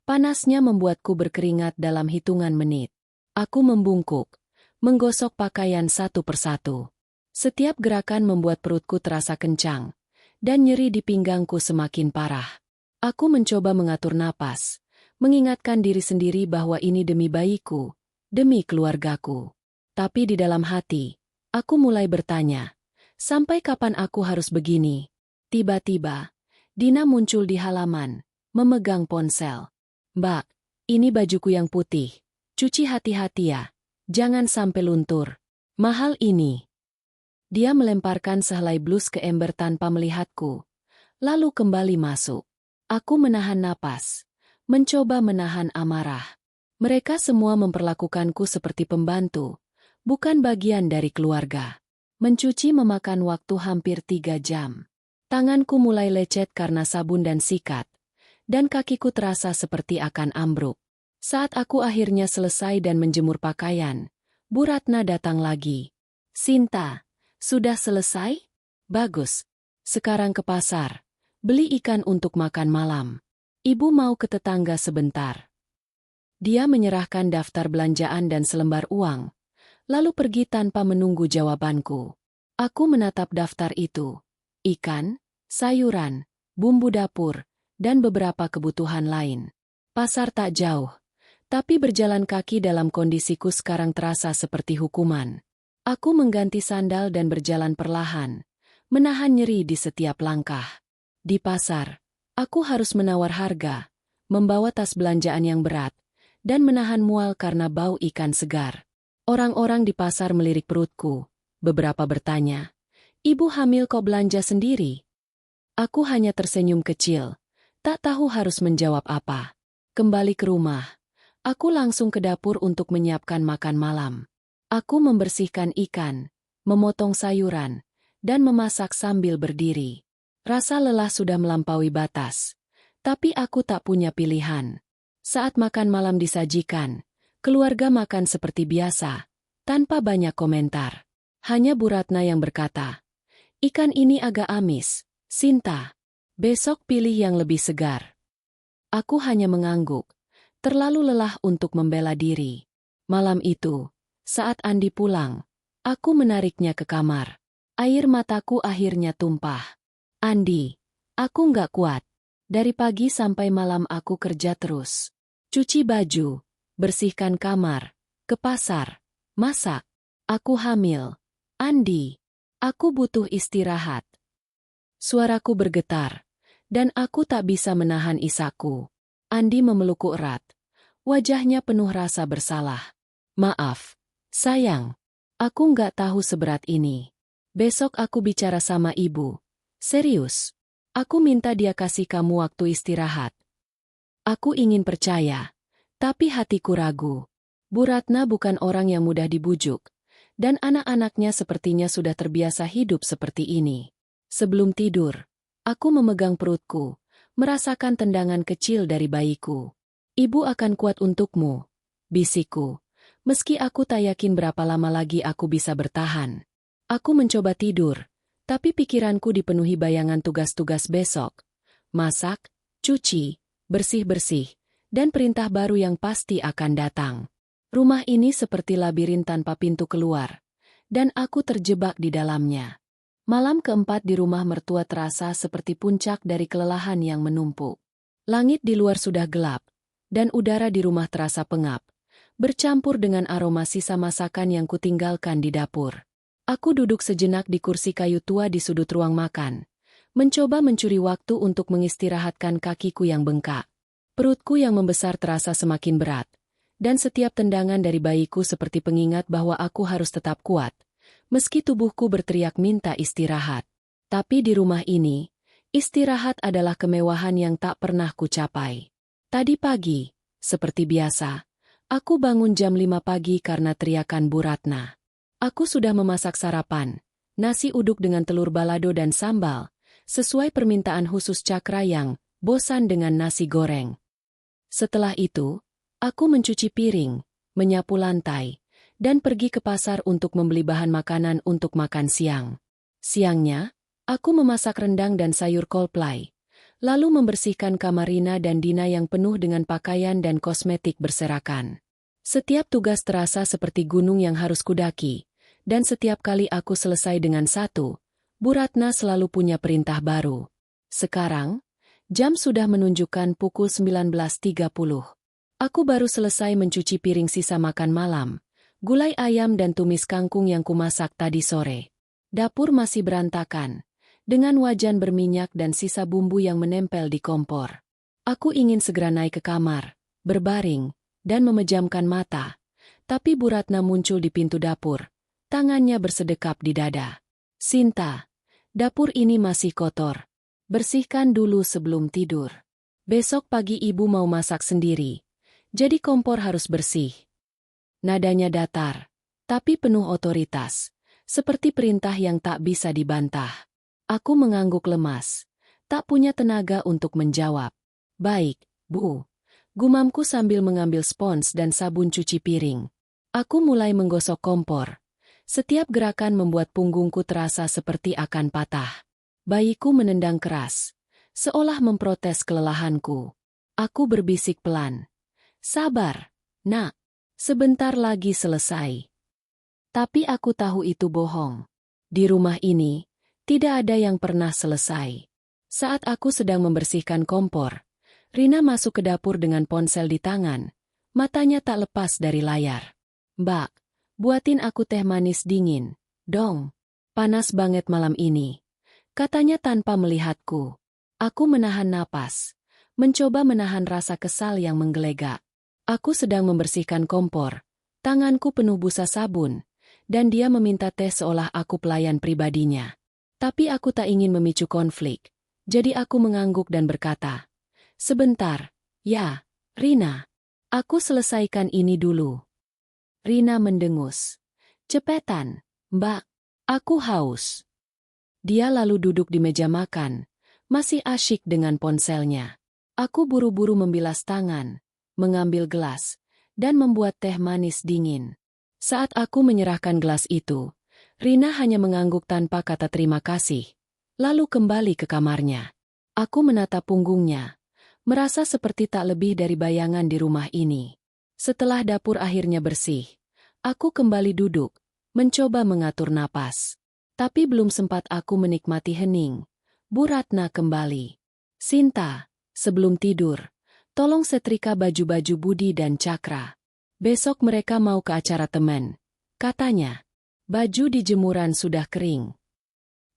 Speaker 1: Panasnya membuatku berkeringat dalam hitungan menit. Aku membungkuk, menggosok pakaian satu persatu. Setiap gerakan membuat perutku terasa kencang, dan nyeri di pinggangku semakin parah. Aku mencoba mengatur napas. Mengingatkan diri sendiri bahwa ini demi bayiku, demi keluargaku. Tapi di dalam hati, aku mulai bertanya, sampai kapan aku harus begini? Tiba-tiba, Dina muncul di halaman, memegang ponsel. "Mbak, ini bajuku yang putih. Cuci hati-hati ya, jangan sampai luntur. Mahal ini." Dia melemparkan sehelai blus ke ember tanpa melihatku, lalu kembali masuk. Aku menahan napas. Mencoba menahan amarah. Mereka semua memperlakukanku seperti pembantu, bukan bagian dari keluarga. Mencuci memakan waktu hampir 3 jam. Tanganku mulai lecet karena sabun dan sikat, dan kakiku terasa seperti akan ambruk. Saat aku akhirnya selesai dan menjemur pakaian, Bu Ratna datang lagi. "Sinta, sudah selesai? Bagus. Sekarang ke pasar. Beli ikan untuk makan malam. Ibu mau ke tetangga sebentar." Dia menyerahkan daftar belanjaan dan selembar uang, lalu pergi tanpa menunggu jawabanku. Aku menatap daftar itu. Ikan, sayuran, bumbu dapur, dan beberapa kebutuhan lain. Pasar tak jauh, tapi berjalan kaki dalam kondisiku sekarang terasa seperti hukuman. Aku mengganti sandal dan berjalan perlahan, menahan nyeri di setiap langkah. Di pasar, aku harus menawar harga, membawa tas belanjaan yang berat, dan menahan mual karena bau ikan segar. Orang-orang di pasar melirik perutku. Beberapa bertanya, "Ibu hamil kok belanja sendiri?" Aku hanya tersenyum kecil, tak tahu harus menjawab apa. Kembali ke rumah, aku langsung ke dapur untuk menyiapkan makan malam. Aku membersihkan ikan, memotong sayuran, dan memasak sambil berdiri. Rasa lelah sudah melampaui batas, tapi aku tak punya pilihan. Saat makan malam disajikan, keluarga makan seperti biasa, tanpa banyak komentar. Hanya Bu Ratna yang berkata, "Ikan ini agak amis, Sinta. Besok pilih yang lebih segar." Aku hanya mengangguk, terlalu lelah untuk membela diri. Malam itu, saat Andi pulang, aku menariknya ke kamar. Air mataku akhirnya tumpah. "Andi, aku nggak kuat. Dari pagi sampai malam aku kerja terus. Cuci baju, bersihkan kamar, ke pasar, Masak. Aku hamil. Andi. Aku butuh istirahat. Suaraku bergetar, dan aku tak bisa menahan isakku. Andi memelukku erat. Wajahnya penuh rasa bersalah. Maaf, sayang. Aku nggak tahu seberat ini. Besok aku bicara sama ibu. Serius. Aku minta dia kasih kamu waktu istirahat. Aku ingin percaya, tapi hatiku ragu. Bu Ratna bukan orang yang mudah dibujuk, dan anak-anaknya sepertinya sudah terbiasa hidup seperti ini. Sebelum tidur, aku memegang perutku, merasakan tendangan kecil dari bayiku. Ibu akan kuat untukmu, bisikku. Meski aku tak yakin berapa lama lagi aku bisa bertahan. Aku mencoba tidur, tapi pikiranku dipenuhi bayangan tugas-tugas besok. Masak, cuci, bersih-bersih, dan perintah baru yang pasti akan datang. Rumah ini seperti labirin tanpa pintu keluar, dan aku terjebak di dalamnya. Malam keempat di rumah mertua terasa seperti puncak dari kelelahan yang menumpuk. Langit di luar sudah gelap, dan udara di rumah terasa pengap, bercampur dengan aroma sisa masakan yang kutinggalkan di dapur. Aku duduk sejenak di kursi kayu tua di sudut ruang makan, mencoba mencuri waktu untuk mengistirahatkan kakiku yang bengkak. Perutku yang membesar terasa semakin berat, dan setiap tendangan dari bayiku seperti pengingat bahwa aku harus tetap kuat, meski tubuhku berteriak minta istirahat. Tapi di rumah ini, istirahat adalah kemewahan yang tak pernah kucapai. Tadi pagi, seperti biasa, aku bangun jam 5 pagi karena teriakan Bu Ratna. Aku sudah memasak sarapan, nasi uduk dengan telur balado dan sambal, sesuai permintaan khusus Cakra yang bosan dengan nasi goreng. Setelah itu, aku mencuci piring, menyapu lantai, dan pergi ke pasar untuk membeli bahan makanan untuk makan siang. Siangnya, aku memasak rendang dan sayur kolplai, lalu membersihkan kamar Rina dan Dina yang penuh dengan pakaian dan kosmetik berserakan. Setiap tugas terasa seperti gunung yang harus kudaki, dan setiap kali aku selesai dengan satu, Bu Ratna selalu punya perintah baru. Sekarang, jam sudah menunjukkan pukul 19.30. Aku baru selesai mencuci piring sisa makan malam, gulai ayam dan tumis kangkung yang kumasak tadi sore. Dapur masih berantakan, dengan wajan berminyak dan sisa bumbu yang menempel di kompor. Aku ingin segera naik ke kamar, berbaring, dan memejamkan mata. Tapi Bu Ratna muncul di pintu dapur, tangannya bersedekap di dada. Sinta, dapur ini masih kotor. Bersihkan dulu sebelum tidur. Besok pagi ibu mau masak sendiri, jadi kompor harus bersih. Nadanya datar, tapi penuh otoritas, seperti perintah yang tak bisa dibantah. Aku mengangguk lemas, tak punya tenaga untuk menjawab. Baik, Bu. Gumamku sambil mengambil spons dan sabun cuci piring. Aku mulai menggosok kompor. Setiap gerakan membuat punggungku terasa seperti akan patah. Bayiku menendang keras, seolah memprotes kelelahanku. Aku berbisik pelan. Sabar, nak. Sebentar lagi selesai. Tapi aku tahu itu bohong. Di rumah ini, tidak ada yang pernah selesai. Saat aku sedang membersihkan kompor, Rina masuk ke dapur dengan ponsel di tangan. Matanya tak lepas dari layar. Mbak, buatin aku teh manis dingin, dong. Panas banget malam ini, katanya tanpa melihatku. Aku menahan napas, mencoba menahan rasa kesal yang menggelegak. Aku sedang membersihkan kompor, tanganku penuh busa sabun, dan dia meminta teh seolah aku pelayan pribadinya. Tapi aku tak ingin memicu konflik, jadi aku mengangguk dan berkata, "Sebentar, ya, Rina. Aku selesaikan ini dulu." Rina mendengus. "Cepetan, Mbak. Aku haus." Dia lalu duduk di meja makan, masih asyik dengan ponselnya. Aku buru-buru membilas tangan, mengambil gelas, dan membuat teh manis dingin. Saat aku menyerahkan gelas itu, Rina hanya mengangguk tanpa kata terima kasih, lalu kembali ke kamarnya. Aku menatap punggungnya, merasa seperti tak lebih dari bayangan di rumah ini. Setelah dapur akhirnya bersih, aku kembali duduk, mencoba mengatur napas. Tapi belum sempat aku menikmati hening, Bu Ratna kembali. "Sinta, sebelum tidur, tolong setrika baju-baju Budi dan Cakra. Besok mereka mau ke acara teman. katanya. Baju di jemuran sudah kering.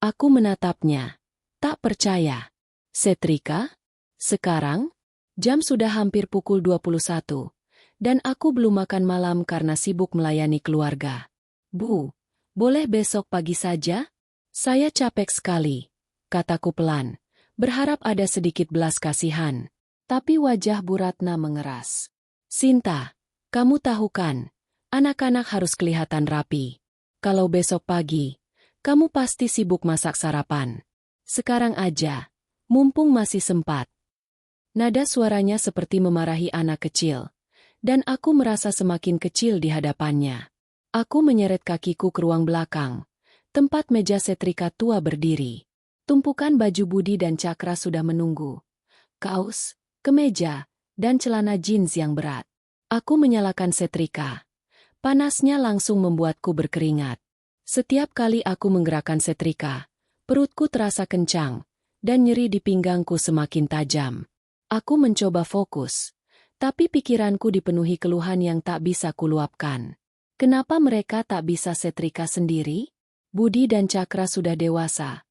Speaker 1: Aku menatapnya. Tak percaya. Setrika? Sekarang? Jam sudah hampir pukul 21. Dan aku belum makan malam karena sibuk melayani keluarga. Bu, boleh besok pagi saja? Saya capek sekali, kataku pelan, berharap ada sedikit belas kasihan. Tapi wajah Bu Ratna mengeras. Sinta, kamu tahu kan, anak-anak harus kelihatan rapi. Kalau besok pagi, kamu pasti sibuk masak sarapan. Sekarang aja, mumpung masih sempat. Nada suaranya seperti memarahi anak kecil, dan aku merasa semakin kecil di hadapannya. Aku menyeret kakiku ke ruang belakang, tempat meja setrika tua berdiri. Tumpukan baju Budi dan Cakra sudah menunggu. Kaos, kemeja, dan celana jeans yang berat. Aku menyalakan setrika. Panasnya langsung membuatku berkeringat. Setiap kali aku menggerakkan setrika, perutku terasa kencang, dan nyeri di pinggangku semakin tajam. Aku mencoba fokus, tapi pikiranku dipenuhi keluhan yang tak bisa kuluapkan. Kenapa mereka tak bisa setrika sendiri? Budi dan Cakra sudah dewasa,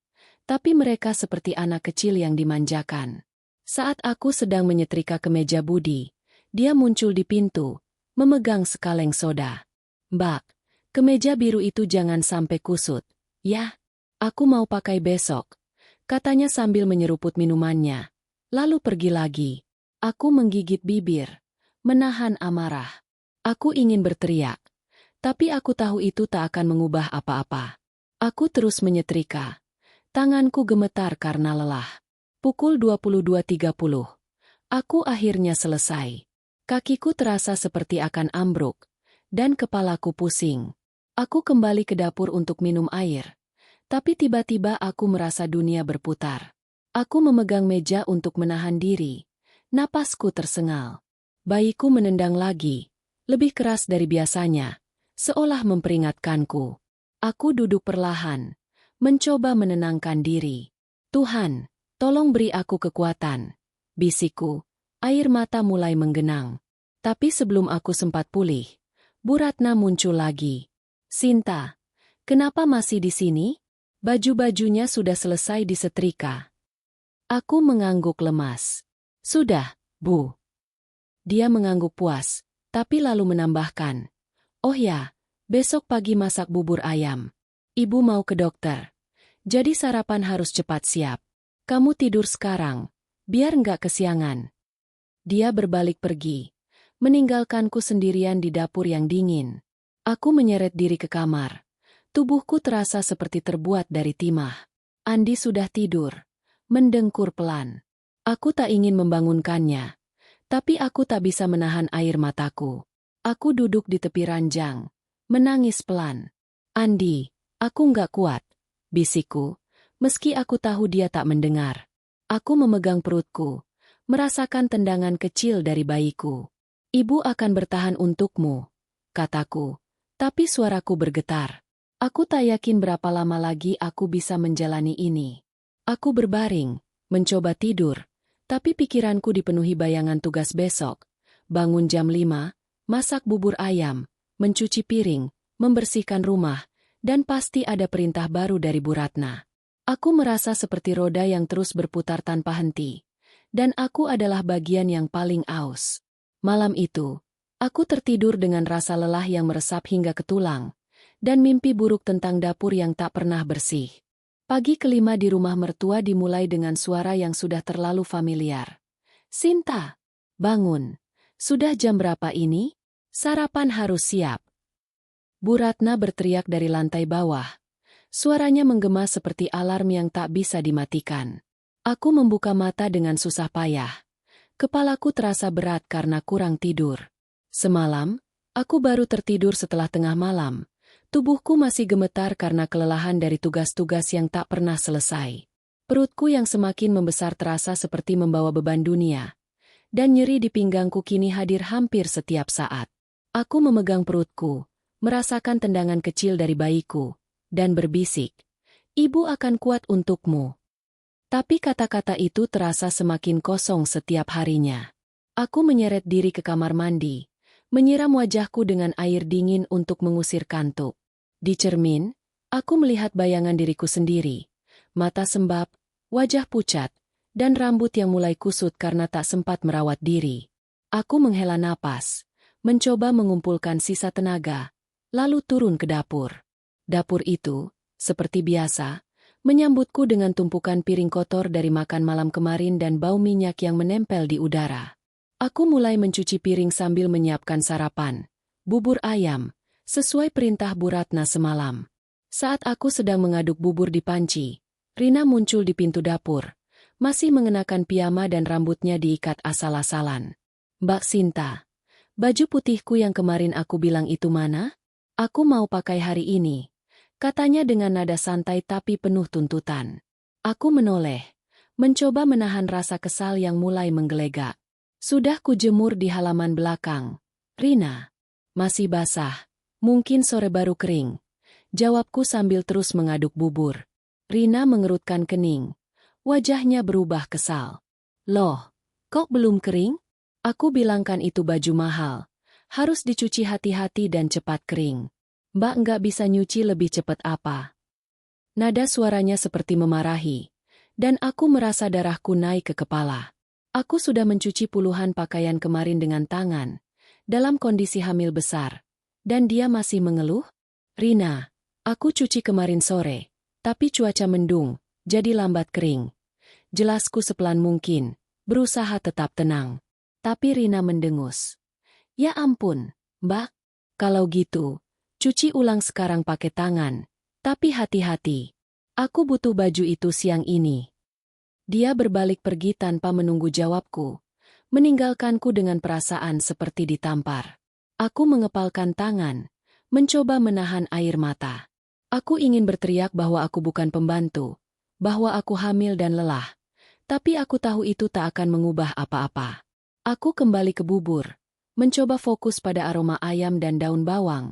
Speaker 1: tapi mereka seperti anak kecil yang dimanjakan. Saat aku sedang menyetrika kemeja Budi, dia muncul di pintu, memegang sekaleng soda. Mbak, kemeja biru itu jangan sampai kusut. Ya, aku mau pakai besok, katanya sambil menyeruput minumannya. Lalu pergi lagi. Aku menggigit bibir, menahan amarah. Aku ingin berteriak, tapi aku tahu itu tak akan mengubah apa-apa. Aku terus menyetrika. Tanganku gemetar karena lelah. Pukul 22.30. Aku akhirnya selesai. Kakiku terasa seperti akan ambruk, dan kepalaku pusing. Aku kembali ke dapur untuk minum air. Tapi tiba-tiba aku merasa dunia berputar. Aku memegang meja untuk menahan diri. Napasku tersengal. Bayiku menendang lagi, lebih keras dari biasanya, seolah memperingatkanku. Aku duduk perlahan, mencoba menenangkan diri. Tuhan, tolong beri aku kekuatan. Bisikku, air mata mulai menggenang. Tapi sebelum aku sempat pulih, Bu Ratna muncul lagi. Sinta, kenapa masih di sini? Baju-bajunya sudah selesai disetrika. Aku mengangguk lemas. Sudah, Bu. Dia mengangguk puas, tapi lalu menambahkan. Oh ya, besok pagi masak bubur ayam. Ibu mau ke dokter. Jadi sarapan harus cepat siap. Kamu tidur sekarang, biar nggak kesiangan. Dia berbalik pergi, meninggalkanku sendirian di dapur yang dingin. Aku menyeret diri ke kamar. Tubuhku terasa seperti terbuat dari timah. Andi sudah tidur, mendengkur pelan. Aku tak ingin membangunkannya, tapi aku tak bisa menahan air mataku. Aku duduk di tepi ranjang, menangis pelan. Andi, aku nggak kuat, bisikku, meski aku tahu dia tak mendengar. Aku memegang perutku, merasakan tendangan kecil dari bayiku. Ibu akan bertahan untukmu, kataku. Tapi suaraku bergetar. Aku tak yakin berapa lama lagi aku bisa menjalani ini. Aku berbaring, mencoba tidur, tapi pikiranku dipenuhi bayangan tugas besok. Bangun jam 5, masak bubur ayam, mencuci piring, membersihkan rumah, dan pasti ada perintah baru dari Bu Ratna. Aku merasa seperti roda yang terus berputar tanpa henti. Dan aku adalah bagian yang paling aus. Malam itu, aku tertidur dengan rasa lelah yang meresap hingga ke tulang, dan mimpi buruk tentang dapur yang tak pernah bersih. Pagi kelima di rumah mertua dimulai dengan suara yang sudah terlalu familiar. Sinta, bangun. Sudah jam berapa ini? Sarapan harus siap. Bu Ratna berteriak dari lantai bawah. Suaranya menggema seperti alarm yang tak bisa dimatikan. Aku membuka mata dengan susah payah. Kepalaku terasa berat karena kurang tidur. Semalam, aku baru tertidur setelah tengah malam. Tubuhku masih gemetar karena kelelahan dari tugas-tugas yang tak pernah selesai. Perutku yang semakin membesar terasa seperti membawa beban dunia. Dan nyeri di pinggangku kini hadir hampir setiap saat. Aku memegang perutku, merasakan tendangan kecil dari bayiku, dan berbisik, "Ibu akan kuat untukmu." Tapi kata-kata itu terasa semakin kosong setiap harinya. Aku menyeret diri ke kamar mandi, menyiram wajahku dengan air dingin untuk mengusir kantuk. Di cermin, aku melihat bayangan diriku sendiri. Mata sembab, wajah pucat, dan rambut yang mulai kusut karena tak sempat merawat diri. Aku menghela napas, mencoba mengumpulkan sisa tenaga, lalu turun ke dapur. Dapur itu, seperti biasa, menyambutku dengan tumpukan piring kotor dari makan malam kemarin dan bau minyak yang menempel di udara. Aku mulai mencuci piring sambil menyiapkan sarapan, bubur ayam, sesuai perintah Bu Ratna semalam. Saat aku sedang mengaduk bubur di panci, Rina muncul di pintu dapur, masih mengenakan piyama dan rambutnya diikat asal-asalan. "Mbak Sinta, baju putihku yang kemarin aku bilang itu mana? Aku mau pakai hari ini," katanya dengan nada santai tapi penuh tuntutan. Aku menoleh, mencoba menahan rasa kesal yang mulai menggelegak. "Sudah kujemur di halaman belakang, Rina." "Masih basah, mungkin sore baru kering," jawabku sambil terus mengaduk bubur. Rina mengerutkan kening. Wajahnya berubah kesal. "Loh, kok belum kering? Aku bilangkan itu baju mahal. Harus dicuci hati-hati dan cepat kering. Mbak nggak bisa nyuci lebih cepat apa?" Nada suaranya seperti memarahi. Dan aku merasa darahku naik ke kepala. Aku sudah mencuci puluhan pakaian kemarin dengan tangan, dalam kondisi hamil besar. Dan dia masih mengeluh? "Rina, aku cuci kemarin sore, tapi cuaca mendung, jadi lambat kering." Jelasku sepelan mungkin, berusaha tetap tenang. Tapi Rina mendengus. "Ya ampun, Mbak. Kalau gitu, cuci ulang sekarang pakai tangan. Tapi hati-hati. Aku butuh baju itu siang ini." Dia berbalik pergi tanpa menunggu jawabku, meninggalkanku dengan perasaan seperti ditampar. Aku mengepalkan tangan, mencoba menahan air mata. Aku ingin berteriak bahwa aku bukan pembantu, bahwa aku hamil dan lelah. Tapi aku tahu itu tak akan mengubah apa-apa. Aku kembali ke bubur, mencoba fokus pada aroma ayam dan daun bawang.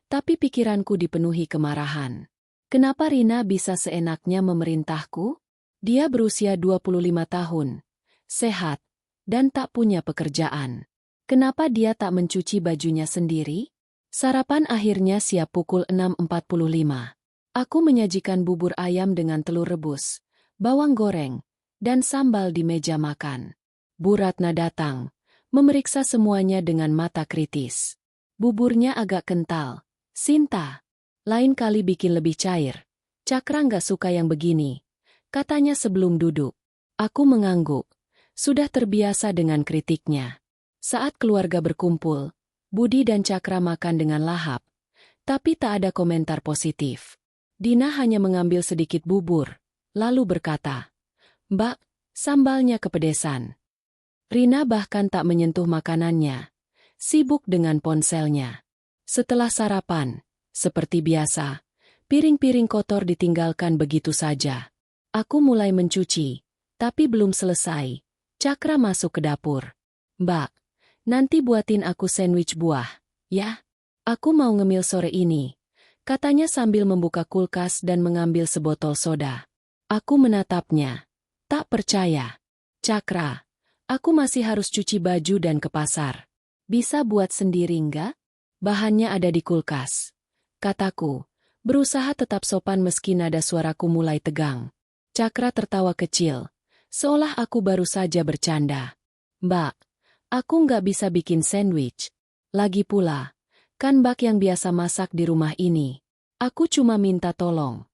Speaker 1: Tapi pikiranku dipenuhi kemarahan. Kenapa Rina bisa seenaknya memerintahku? Dia berusia 25 tahun, sehat, dan tak punya pekerjaan. Kenapa dia tak mencuci bajunya sendiri? Sarapan akhirnya siap pukul 6.45. Aku menyajikan bubur ayam dengan telur rebus, bawang goreng, dan sambal di meja makan. Bu Ratna datang, memeriksa semuanya dengan mata kritis. "Buburnya agak kental, Sinta. Lain kali bikin lebih cair. Cakra nggak suka yang begini," katanya sebelum duduk. Aku mengangguk. Sudah terbiasa dengan kritiknya. Saat keluarga berkumpul, Budi dan Cakra makan dengan lahap. Tapi tak ada komentar positif. Dina hanya mengambil sedikit bubur, lalu berkata, "Mbak, sambalnya kepedesan." Rina bahkan tak menyentuh makanannya, sibuk dengan ponselnya. Setelah sarapan, seperti biasa, piring-piring kotor ditinggalkan begitu saja. Aku mulai mencuci, tapi belum selesai. Cakra masuk ke dapur. "Mbak, nanti buatin aku sandwich buah, ya? Aku mau ngemil sore ini," katanya sambil membuka kulkas dan mengambil sebotol soda. Aku menatapnya. Tak percaya. "Cakra, aku masih harus cuci baju dan ke pasar. Bisa buat sendiri nggak? Bahannya ada di kulkas," kataku, berusaha tetap sopan meski nada suaraku mulai tegang. Cakra tertawa kecil, seolah aku baru saja bercanda. "Mbak, aku nggak bisa bikin sandwich. Lagi pula, kan Mbak yang biasa masak di rumah ini. Aku cuma minta tolong."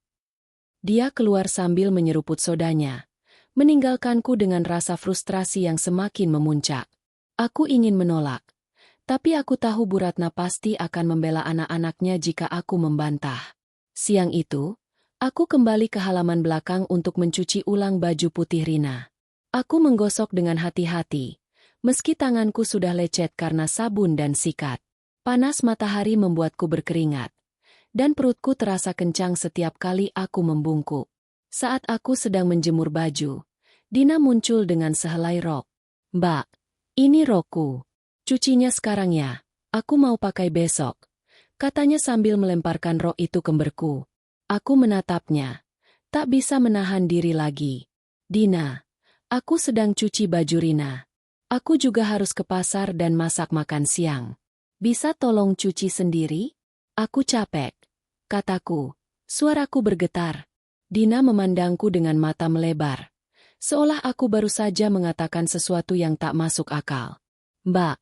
Speaker 1: Dia keluar sambil menyeruput sodanya, meninggalkanku dengan rasa frustrasi yang semakin memuncak. Aku ingin menolak, tapi aku tahu Bu Ratna pasti akan membela anak-anaknya jika aku membantah. Siang itu, aku kembali ke halaman belakang untuk mencuci ulang baju putih Rina. Aku menggosok dengan hati-hati, meski tanganku sudah lecet karena sabun dan sikat. Panas matahari membuatku berkeringat, dan perutku terasa kencang setiap kali aku membungkuk. Saat aku sedang menjemur baju, Dina muncul dengan sehelai rok. "Mbak, ini rokku. Cucinya sekarang ya, aku mau pakai besok," katanya sambil melemparkan rok itu ke emberku. Aku menatapnya, tak bisa menahan diri lagi. "Dina, aku sedang cuci baju Rina. Aku juga harus ke pasar dan masak makan siang." Bisa tolong cuci sendiri? Aku capek, kataku. Suaraku bergetar. Dina memandangku dengan mata melebar. Seolah aku baru saja mengatakan sesuatu yang tak masuk akal. Mbak,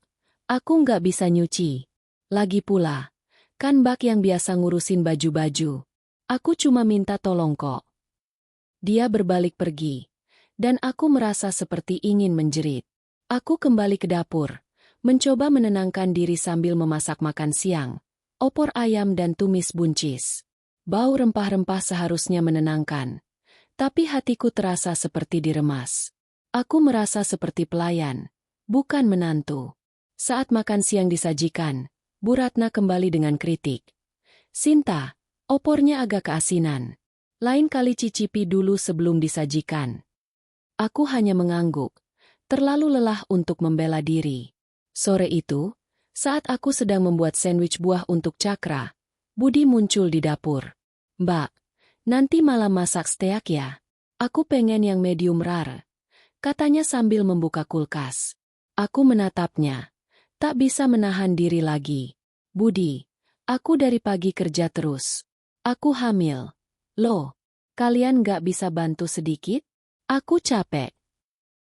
Speaker 1: aku nggak bisa nyuci. Lagi pula, kan Mbak yang biasa ngurusin baju-baju. Aku cuma minta tolong kok. Dia berbalik pergi. Dan aku merasa seperti ingin menjerit. Aku kembali ke dapur, mencoba menenangkan diri sambil memasak makan siang, opor ayam dan tumis buncis. Bau rempah-rempah seharusnya menenangkan. Tapi hatiku terasa seperti diremas. Aku merasa seperti pelayan, bukan menantu. Saat makan siang disajikan, Bu Ratna kembali dengan kritik. Sinta, opornya agak keasinan. Lain kali cicipi dulu sebelum disajikan. Aku hanya mengangguk, terlalu lelah untuk membela diri. Sore itu, saat aku sedang membuat sandwich buah untuk Cakra, Budi muncul di dapur. Mbak, nanti malam masak steak ya? Aku pengen yang medium rare, katanya sambil membuka kulkas. Aku menatapnya, tak bisa menahan diri lagi. Budi, aku dari pagi kerja terus. Aku hamil. Loh, kalian gak bisa bantu sedikit? Aku capek.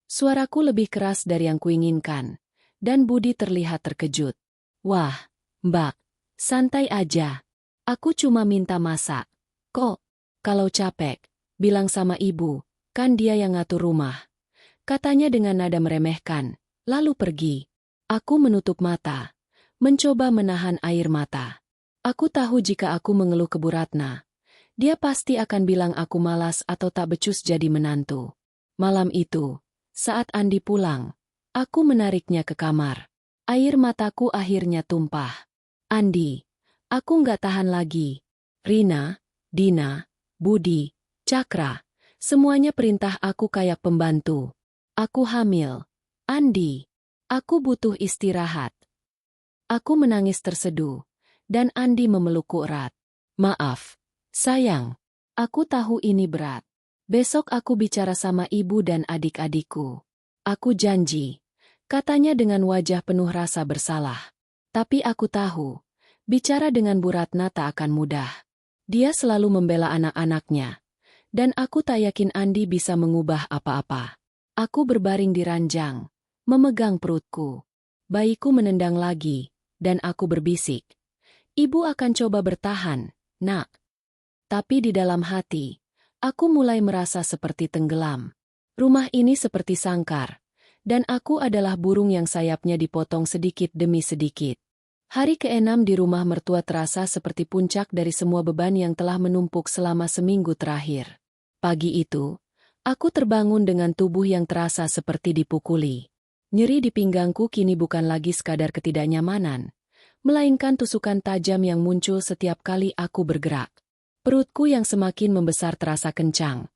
Speaker 1: Suaraku lebih keras dari yang kuinginkan, dan Budi terlihat terkejut. Wah, Mbak, santai aja. Aku cuma minta masak. Kok, kalau capek, bilang sama ibu, kan dia yang ngatur rumah. Katanya dengan nada meremehkan, lalu pergi. Aku menutup mata, mencoba menahan air mata. Aku tahu jika aku mengeluh ke Bu Ratna, dia pasti akan bilang aku malas atau tak becus jadi menantu. Malam itu, saat Andi pulang, aku menariknya ke kamar. Air mataku akhirnya tumpah. Andi, aku nggak tahan lagi. Rina, Dina, Budi, Cakra, semuanya perintah aku kayak pembantu. Aku hamil. Andi, aku butuh istirahat. Aku menangis terseduh, dan Andi memelukku erat. Maaf, sayang, aku tahu ini berat. Besok aku bicara sama ibu dan adik-adikku. Aku janji, katanya dengan wajah penuh rasa bersalah. Tapi aku tahu, bicara dengan Bu Ratna tak akan mudah. Dia selalu membela anak-anaknya, dan aku tak yakin Andi bisa mengubah apa-apa. Aku berbaring di ranjang, memegang perutku. Bayiku menendang lagi, dan aku berbisik. Ibu akan coba bertahan, nak. Tapi di dalam hati, aku mulai merasa seperti tenggelam. Rumah ini seperti sangkar, dan aku adalah burung yang sayapnya dipotong sedikit demi sedikit. Hari ke-6 di rumah mertua terasa seperti puncak dari semua beban yang telah menumpuk selama seminggu terakhir. Pagi itu, aku terbangun dengan tubuh yang terasa seperti dipukuli. Nyeri di pinggangku kini bukan lagi sekadar ketidaknyamanan, melainkan tusukan tajam yang muncul setiap kali aku bergerak. Perutku yang semakin membesar terasa kencang,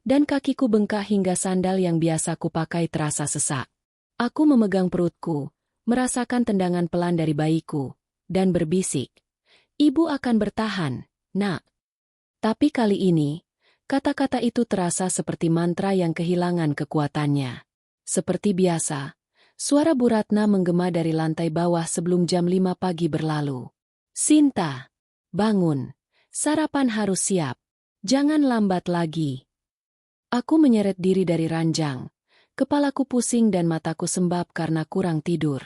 Speaker 1: dan kakiku bengkak hingga sandal yang biasa kupakai terasa sesak. Aku memegang perutku, merasakan tendangan pelan dari bayiku, dan berbisik, "Ibu akan bertahan, nak." Tapi kali ini, kata-kata itu terasa seperti mantra yang kehilangan kekuatannya. Seperti biasa, suara Bu Ratna menggema dari lantai bawah sebelum jam 5 pagi berlalu. "Sinta, bangun. Sarapan harus siap. Jangan lambat lagi." Aku menyeret diri dari ranjang. Kepalaku pusing dan mataku sembab karena kurang tidur.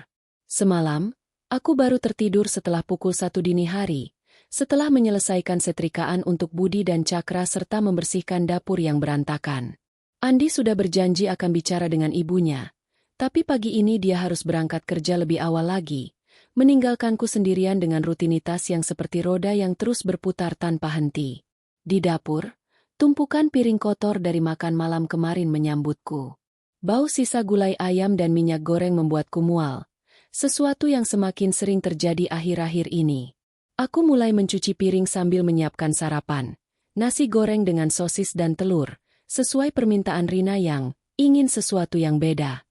Speaker 1: Semalam, aku baru tertidur setelah pukul 1 dini hari, setelah menyelesaikan setrikaan untuk Budi dan Cakra serta membersihkan dapur yang berantakan. Andi sudah berjanji akan bicara dengan ibunya, tapi pagi ini dia harus berangkat kerja lebih awal lagi, meninggalkanku sendirian dengan rutinitas yang seperti roda yang terus berputar tanpa henti. Di dapur, tumpukan piring kotor dari makan malam kemarin menyambutku. Bau sisa gulai ayam dan minyak goreng membuatku mual, sesuatu yang semakin sering terjadi akhir-akhir ini. Aku mulai mencuci piring sambil menyiapkan sarapan, nasi goreng dengan sosis dan telur, sesuai permintaan Rina yang ingin sesuatu yang beda.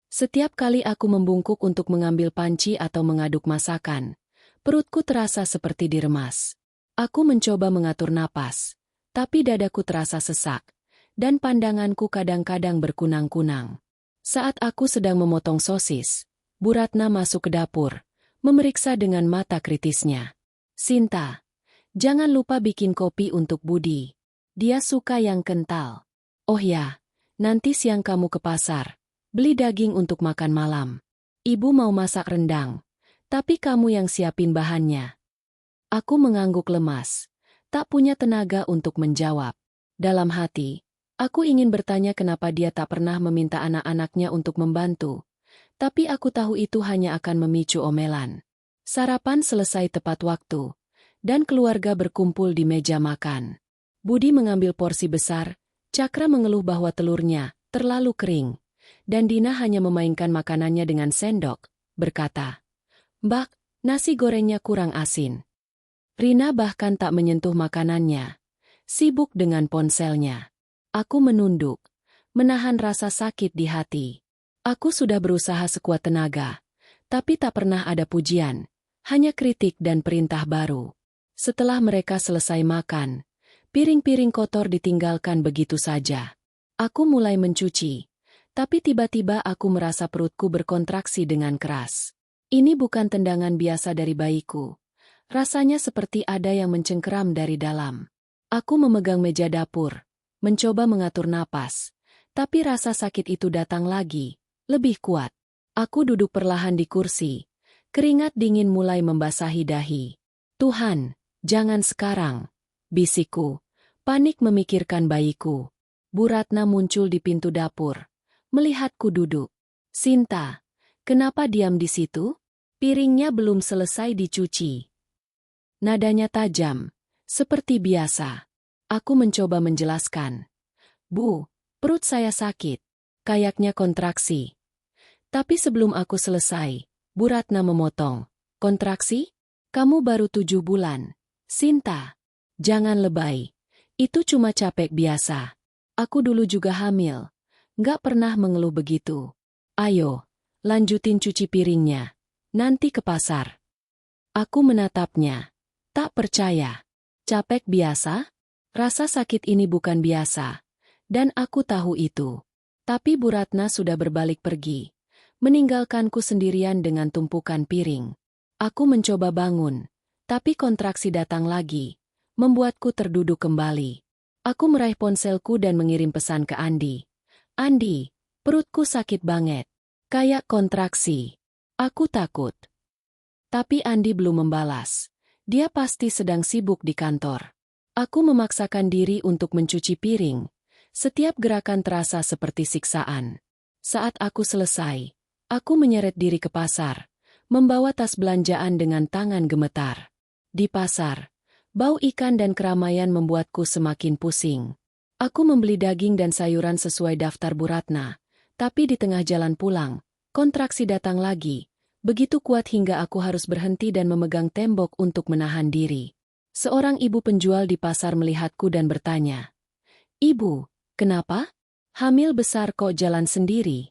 Speaker 1: Setiap kali aku membungkuk untuk mengambil panci atau mengaduk masakan, perutku terasa seperti diremas. Aku mencoba mengatur napas, tapi dadaku terasa sesak, dan pandanganku kadang-kadang berkunang-kunang. Saat aku sedang memotong sosis, Bu Ratna masuk ke dapur, memeriksa dengan mata kritisnya. Sinta, jangan lupa bikin kopi untuk Budi. Dia suka yang kental. Oh ya, nanti siang kamu ke pasar. Beli daging untuk makan malam. Ibu mau masak rendang, tapi kamu yang siapin bahannya. Aku mengangguk lemas. Tak punya tenaga untuk menjawab. Dalam hati, aku ingin bertanya kenapa dia tak pernah meminta anak-anaknya untuk membantu. Tapi aku tahu itu hanya akan memicu omelan. Sarapan selesai tepat waktu, dan keluarga berkumpul di meja makan. Budi mengambil porsi besar, Cakra mengeluh bahwa telurnya terlalu kering, dan Dina hanya memainkan makanannya dengan sendok, berkata, "Mbak, nasi gorengnya kurang asin." Rina bahkan tak menyentuh makanannya, sibuk dengan ponselnya. Aku menunduk, menahan rasa sakit di hati. Aku sudah berusaha sekuat tenaga, tapi tak pernah ada pujian, hanya kritik dan perintah baru. Setelah mereka selesai makan, piring-piring kotor ditinggalkan begitu saja. Aku mulai mencuci, tapi tiba-tiba aku merasa perutku berkontraksi dengan keras. Ini bukan tendangan biasa dari bayiku. Rasanya seperti ada yang mencengkeram dari dalam. Aku memegang meja dapur, mencoba mengatur napas, tapi rasa sakit itu datang lagi, lebih kuat. Aku duduk perlahan di kursi. Keringat dingin mulai membasahi dahi. "Tuhan, jangan sekarang," bisikku, panik memikirkan bayiku. Bu Ratna muncul di pintu dapur, melihatku duduk. "Sinta, kenapa diam di situ?" Piringnya belum selesai dicuci. Nadanya tajam, seperti biasa. Aku mencoba menjelaskan. "Bu, perut saya sakit, kayaknya kontraksi." Tapi sebelum aku selesai, Bu Ratna memotong. "Kontraksi? Kamu baru 7 bulan. Sinta, jangan lebay. Itu cuma capek biasa. Aku dulu juga hamil. Nggak pernah mengeluh begitu. Ayo, lanjutin cuci piringnya. Nanti ke pasar." Aku menatapnya. Tak percaya. Capek biasa? Rasa sakit ini bukan biasa. Dan aku tahu itu. Tapi Bu Ratna sudah berbalik pergi, meninggalkanku sendirian dengan tumpukan piring. Aku mencoba bangun, tapi kontraksi datang lagi, membuatku terduduk kembali. Aku meraih ponselku dan mengirim pesan ke Andi. "Andi, perutku sakit banget. Kayak kontraksi." Aku takut. Tapi Andi belum membalas. Dia pasti sedang sibuk di kantor. Aku memaksakan diri untuk mencuci piring. Setiap gerakan terasa seperti siksaan. Saat aku selesai, aku menyeret diri ke pasar, membawa tas belanjaan dengan tangan gemetar. Di pasar, bau ikan dan keramaian membuatku semakin pusing. Aku membeli daging dan sayuran sesuai daftar Bu Ratna, tapi di tengah jalan pulang, kontraksi datang lagi, begitu kuat hingga aku harus berhenti dan memegang tembok untuk menahan diri. Seorang ibu penjual di pasar melihatku dan bertanya, "Ibu, kenapa? Hamil besar kok jalan sendiri?"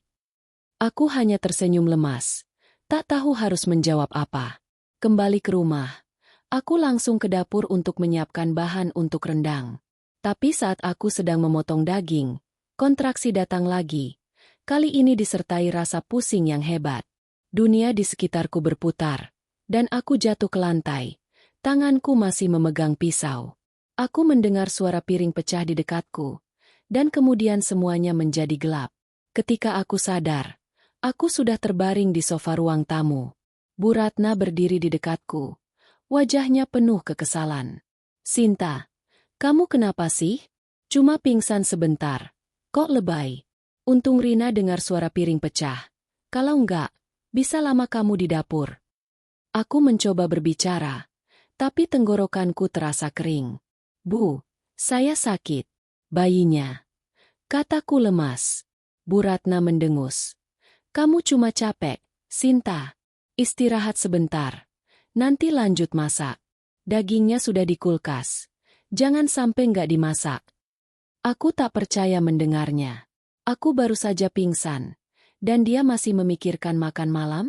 Speaker 1: Aku hanya tersenyum lemas. Tak tahu harus menjawab apa. Kembali ke rumah, aku langsung ke dapur untuk menyiapkan bahan untuk rendang. Tapi saat aku sedang memotong daging, kontraksi datang lagi. Kali ini disertai rasa pusing yang hebat. Dunia di sekitarku berputar, dan aku jatuh ke lantai. Tanganku masih memegang pisau. Aku mendengar suara piring pecah di dekatku, dan kemudian semuanya menjadi gelap. Ketika aku sadar, aku sudah terbaring di sofa ruang tamu. Bu Ratna berdiri di dekatku. Wajahnya penuh kekesalan. "Sinta, kamu kenapa sih? Cuma pingsan sebentar. Kok lebay?" Untung Rina dengar suara piring pecah. Kalau enggak, bisa lama kamu di dapur. Aku mencoba berbicara, tapi tenggorokanku terasa kering. "Bu, saya sakit. Bayinya." Kataku lemas. Bu Ratna mendengus. "Kamu cuma capek, Sinta. Istirahat sebentar. Nanti lanjut masak. Dagingnya sudah di kulkas. Jangan sampai nggak dimasak." Aku tak percaya mendengarnya. Aku baru saja pingsan. Dan dia masih memikirkan makan malam?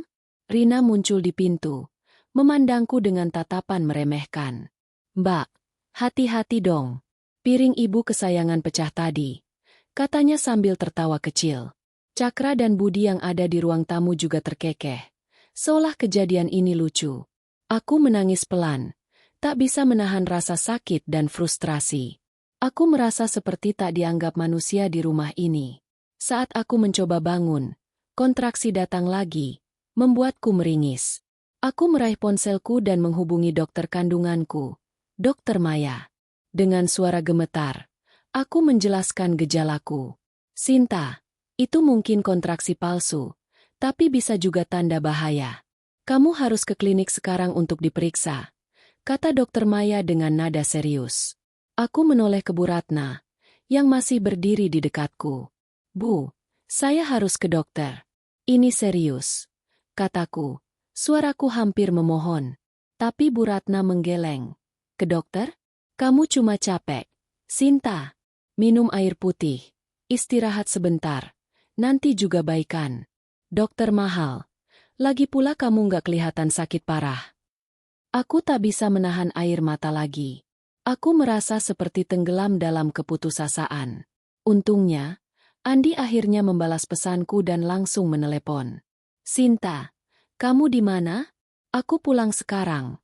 Speaker 1: Rina muncul di pintu, memandangku dengan tatapan meremehkan. "Mbak, hati-hati dong. Piring ibu kesayangan pecah tadi," katanya sambil tertawa kecil. Cakra dan Budi yang ada di ruang tamu juga terkekeh. Seolah kejadian ini lucu. Aku menangis pelan, tak bisa menahan rasa sakit dan frustrasi. Aku merasa seperti tak dianggap manusia di rumah ini. Saat aku mencoba bangun, kontraksi datang lagi, membuatku meringis. Aku meraih ponselku dan menghubungi dokter kandunganku, Dokter Maya. Dengan suara gemetar, aku menjelaskan gejalaku. Sinta, itu mungkin kontraksi palsu, tapi bisa juga tanda bahaya. Kamu harus ke klinik sekarang untuk diperiksa, kata Dokter Maya dengan nada serius. Aku menoleh ke Bu Ratna, yang masih berdiri di dekatku. Bu, saya harus ke dokter. Ini serius, kataku. Suaraku hampir memohon. Tapi Bu Ratna menggeleng. Ke dokter? Kamu cuma capek. Sinta, minum air putih. Istirahat sebentar. Nanti juga baikan. Dokter mahal. Lagi pula kamu nggak kelihatan sakit parah. Aku tak bisa menahan air mata lagi. Aku merasa seperti tenggelam dalam keputusasaan. Untungnya, Andi akhirnya membalas pesanku dan langsung menelepon. Sinta, kamu di mana? Aku pulang sekarang,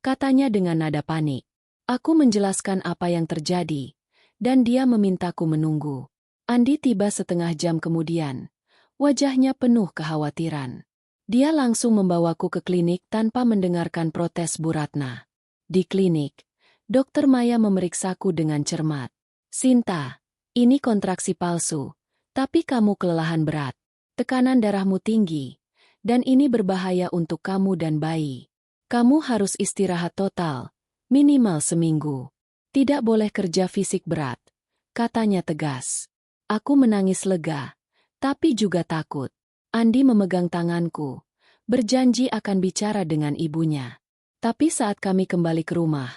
Speaker 1: katanya dengan nada panik. Aku menjelaskan apa yang terjadi, dan dia memintaku menunggu. Andi tiba setengah jam kemudian. Wajahnya penuh kekhawatiran. Dia langsung membawaku ke klinik tanpa mendengarkan protes Bu Ratna. Di klinik, Dokter Maya memeriksaku dengan cermat. Sinta, ini kontraksi palsu, tapi kamu kelelahan berat. Tekanan darahmu tinggi, dan ini berbahaya untuk kamu dan bayi. Kamu harus istirahat total, minimal seminggu. Tidak boleh kerja fisik berat, katanya tegas. Aku menangis lega, tapi juga takut. Andi memegang tanganku, berjanji akan bicara dengan ibunya. Tapi saat kami kembali ke rumah,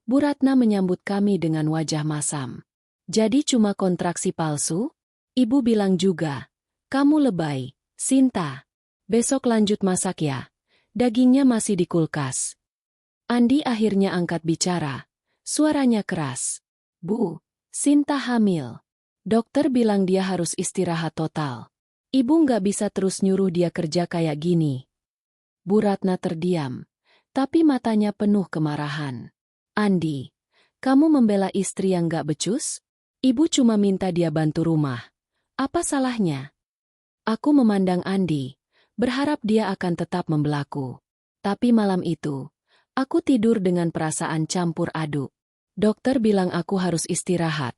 Speaker 1: Bu Ratna menyambut kami dengan wajah masam. Jadi cuma kontraksi palsu? Ibu bilang juga, kamu lebay, Sinta. Besok lanjut masak ya. Dagingnya masih di kulkas. Andi akhirnya angkat bicara. Suaranya keras. Bu, Sinta hamil. Dokter bilang dia harus istirahat total. Ibu nggak bisa terus nyuruh dia kerja kayak gini. Bu Ratna terdiam, tapi matanya penuh kemarahan. Andi, kamu membela istri yang nggak becus? Ibu cuma minta dia bantu rumah. Apa salahnya? Aku memandang Andi, berharap dia akan tetap membelaku. Tapi malam itu, aku tidur dengan perasaan campur aduk. Dokter bilang aku harus istirahat.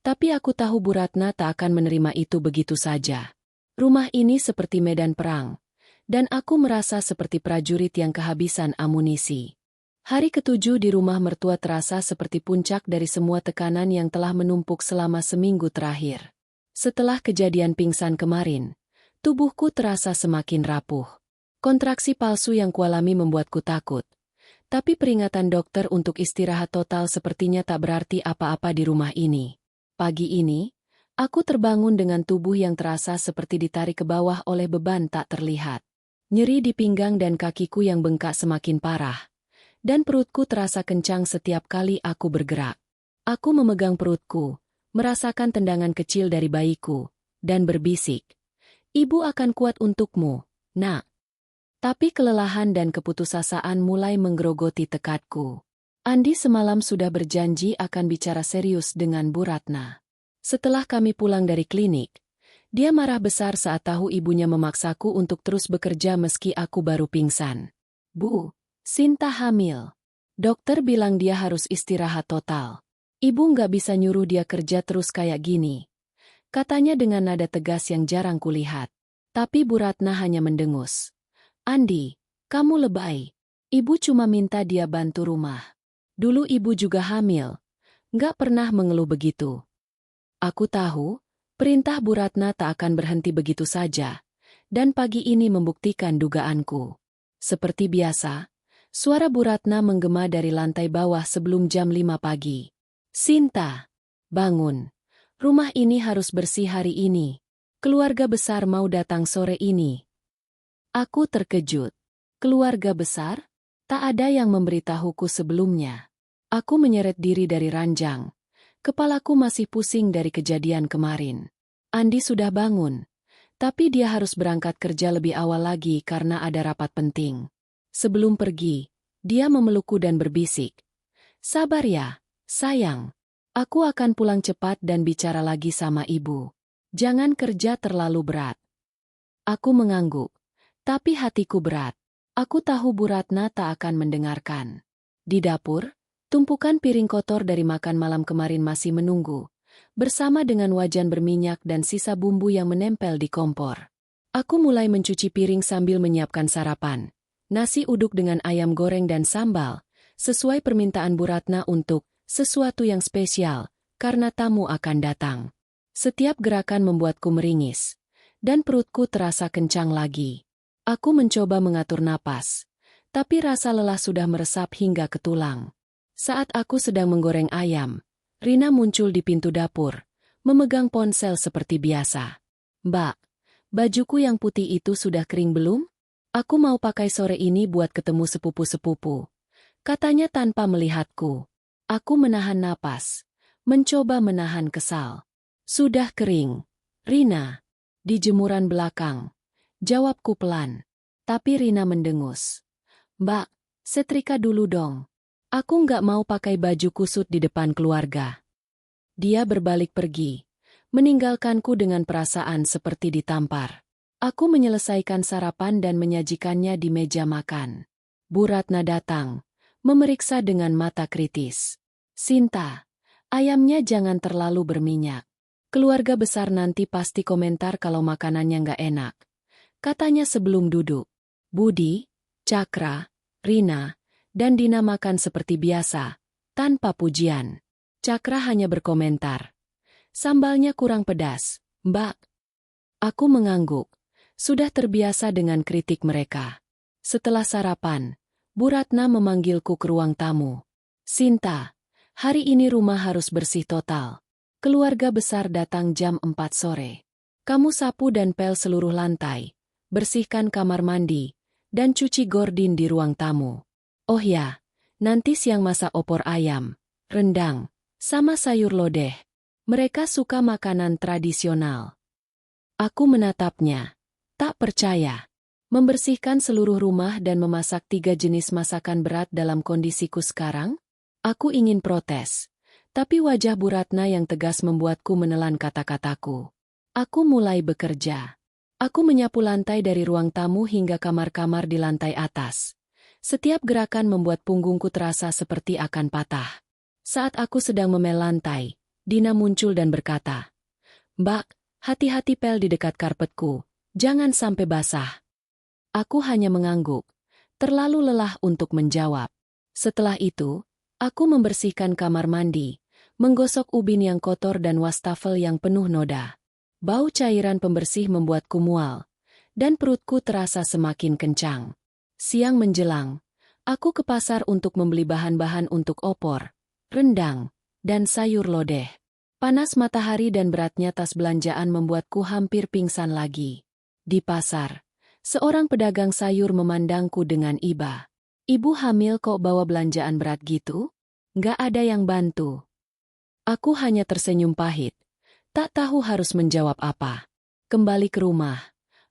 Speaker 1: Tapi aku tahu Bu Ratna tak akan menerima itu begitu saja. Rumah ini seperti medan perang, dan aku merasa seperti prajurit yang kehabisan amunisi. Hari ketujuh di rumah mertua terasa seperti puncak dari semua tekanan yang telah menumpuk selama seminggu terakhir. Setelah kejadian pingsan kemarin, tubuhku terasa semakin rapuh. Kontraksi palsu yang kualami membuatku takut. Tapi peringatan dokter untuk istirahat total sepertinya tak berarti apa-apa di rumah ini. Pagi ini, aku terbangun dengan tubuh yang terasa seperti ditarik ke bawah oleh beban tak terlihat. Nyeri di pinggang dan kakiku yang bengkak semakin parah. Dan perutku terasa kencang setiap kali aku bergerak. Aku memegang perutku, merasakan tendangan kecil dari bayiku, dan berbisik. Ibu akan kuat untukmu, nak. Tapi kelelahan dan keputusasaan mulai menggerogoti tekadku. Andi semalam sudah berjanji akan bicara serius dengan Bu Ratna. Setelah kami pulang dari klinik, dia marah besar saat tahu ibunya memaksaku untuk terus bekerja meski aku baru pingsan. Bu, Sinta hamil. Dokter bilang dia harus istirahat total. Ibu nggak bisa nyuruh dia kerja terus kayak gini. Katanya dengan nada tegas yang jarang kulihat. Tapi Bu Ratna hanya mendengus. Andi, kamu lebay. Ibu cuma minta dia bantu rumah. Dulu ibu juga hamil. Nggak pernah mengeluh begitu. Aku tahu, perintah Bu Ratna tak akan berhenti begitu saja. Dan pagi ini membuktikan dugaanku. Seperti biasa, suara Bu Ratna menggema dari lantai bawah sebelum jam 5 pagi. Sinta, bangun. Rumah ini harus bersih hari ini. Keluarga besar mau datang sore ini. Aku terkejut. Keluarga besar? Tak ada yang memberitahuku sebelumnya. Aku menyeret diri dari ranjang. Kepalaku masih pusing dari kejadian kemarin. Andi sudah bangun. Tapi dia harus berangkat kerja lebih awal lagi karena ada rapat penting. Sebelum pergi, dia memelukku dan berbisik. Sabar ya, sayang. Aku akan pulang cepat dan bicara lagi sama ibu. Jangan kerja terlalu berat. Aku mengangguk. Tapi hatiku berat. Aku tahu Bu Ratna tak akan mendengarkan. Di dapur, tumpukan piring kotor dari makan malam kemarin masih menunggu, bersama dengan wajan berminyak dan sisa bumbu yang menempel di kompor. Aku mulai mencuci piring sambil menyiapkan sarapan. Nasi uduk dengan ayam goreng dan sambal, sesuai permintaan Bu Ratna untuk sesuatu yang spesial, karena tamu akan datang. Setiap gerakan membuatku meringis, dan perutku terasa kencang lagi. Aku mencoba mengatur napas, tapi rasa lelah sudah meresap hingga ke tulang. Saat aku sedang menggoreng ayam, Rina muncul di pintu dapur, memegang ponsel seperti biasa. Mbak, bajuku yang putih itu sudah kering belum? Aku mau pakai sore ini buat ketemu sepupu-sepupu. Katanya tanpa melihatku. Aku menahan napas, mencoba menahan kesal. Sudah kering. Rina. Di jemuran belakang. Jawabku pelan. Tapi Rina mendengus. Mbak, setrika dulu dong. Aku nggak mau pakai baju kusut di depan keluarga. Dia berbalik pergi, meninggalkanku dengan perasaan seperti ditampar. Aku menyelesaikan sarapan dan menyajikannya di meja makan. Bu Ratna datang, memeriksa dengan mata kritis. Sinta, ayamnya jangan terlalu berminyak. Keluarga besar nanti pasti komentar kalau makanannya nggak enak. Katanya sebelum duduk. Budi, Cakra, Rina, dan Dina makan seperti biasa, tanpa pujian. Cakra hanya berkomentar. Sambalnya kurang pedas, Mbak. Aku mengangguk. Sudah terbiasa dengan kritik mereka. Setelah sarapan, Bu Ratna memanggilku ke ruang tamu. Sinta, hari ini rumah harus bersih total. Keluarga besar datang jam 4 sore. Kamu sapu dan pel seluruh lantai, bersihkan kamar mandi, dan cuci gordin di ruang tamu. Oh ya, nanti siang masak opor ayam, rendang, sama sayur lodeh. Mereka suka makanan tradisional. Aku menatapnya. Tak percaya. Membersihkan seluruh rumah dan memasak 3 jenis masakan berat dalam kondisiku sekarang? Aku ingin protes. Tapi wajah Bu Ratna yang tegas membuatku menelan kata-kataku. Aku mulai bekerja. Aku menyapu lantai dari ruang tamu hingga kamar-kamar di lantai atas. Setiap gerakan membuat punggungku terasa seperti akan patah. Saat aku sedang memel lantai, Dina muncul dan berkata, Mbak, hati-hati pel di dekat karpetku. Jangan sampai basah. Aku hanya mengangguk, terlalu lelah untuk menjawab. Setelah itu, aku membersihkan kamar mandi, menggosok ubin yang kotor dan wastafel yang penuh noda. Bau cairan pembersih membuatku mual, dan perutku terasa semakin kencang. Siang menjelang, aku ke pasar untuk membeli bahan-bahan untuk opor, rendang, dan sayur lodeh. Panas matahari dan beratnya tas belanjaan membuatku hampir pingsan lagi. Di pasar, seorang pedagang sayur memandangku dengan iba. Ibu hamil kok bawa belanjaan berat gitu? Nggak ada yang bantu. Aku hanya tersenyum pahit. Tak tahu harus menjawab apa. Kembali ke rumah,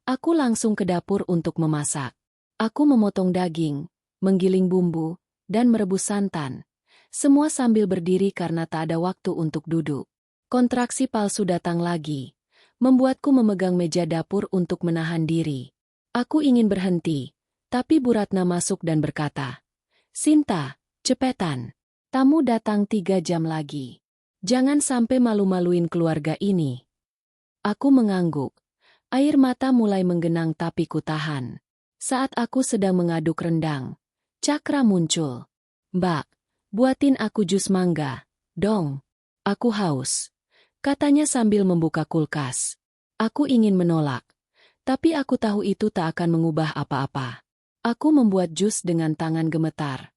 Speaker 1: aku langsung ke dapur untuk memasak. Aku memotong daging, menggiling bumbu, dan merebus santan. Semua sambil berdiri karena tak ada waktu untuk duduk. Kontraksi palsu datang lagi. Membuatku memegang meja dapur untuk menahan diri. Aku ingin berhenti, tapi Bu Ratna masuk dan berkata, Sinta, cepetan. Tamu datang 3 jam lagi. Jangan sampai malu-maluin keluarga ini. Aku mengangguk. Air mata mulai menggenang tapi ku tahan. Saat aku sedang mengaduk rendang, Cakra muncul. Mbak, buatin aku jus mangga, dong. Aku haus. Katanya sambil membuka kulkas. Aku ingin menolak. Tapi aku tahu itu tak akan mengubah apa-apa. Aku membuat jus dengan tangan gemetar.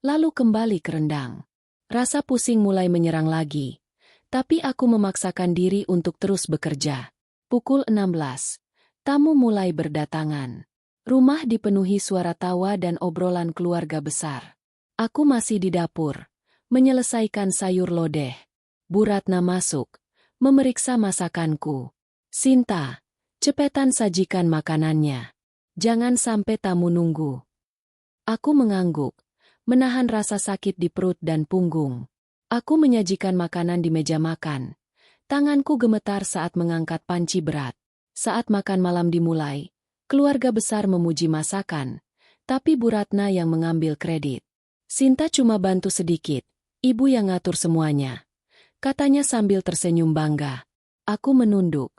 Speaker 1: Lalu kembali ke rendang. Rasa pusing mulai menyerang lagi. Tapi aku memaksakan diri untuk terus bekerja. Pukul 16. Tamu mulai berdatangan. Rumah dipenuhi suara tawa dan obrolan keluarga besar. Aku masih di dapur, menyelesaikan sayur lodeh. Bu Ratna masuk, memeriksa masakanku. Sinta, Cepetan sajikan makanannya. Jangan sampai tamu nunggu. Aku mengangguk, menahan rasa sakit di perut dan punggung. Aku menyajikan makanan di meja makan. Tanganku gemetar saat mengangkat panci berat. Saat makan malam dimulai, keluarga besar memuji masakan, tapi Bu Ratna yang mengambil kredit. Sinta cuma bantu sedikit, ibu yang ngatur semuanya, katanya sambil tersenyum bangga. Aku menunduk,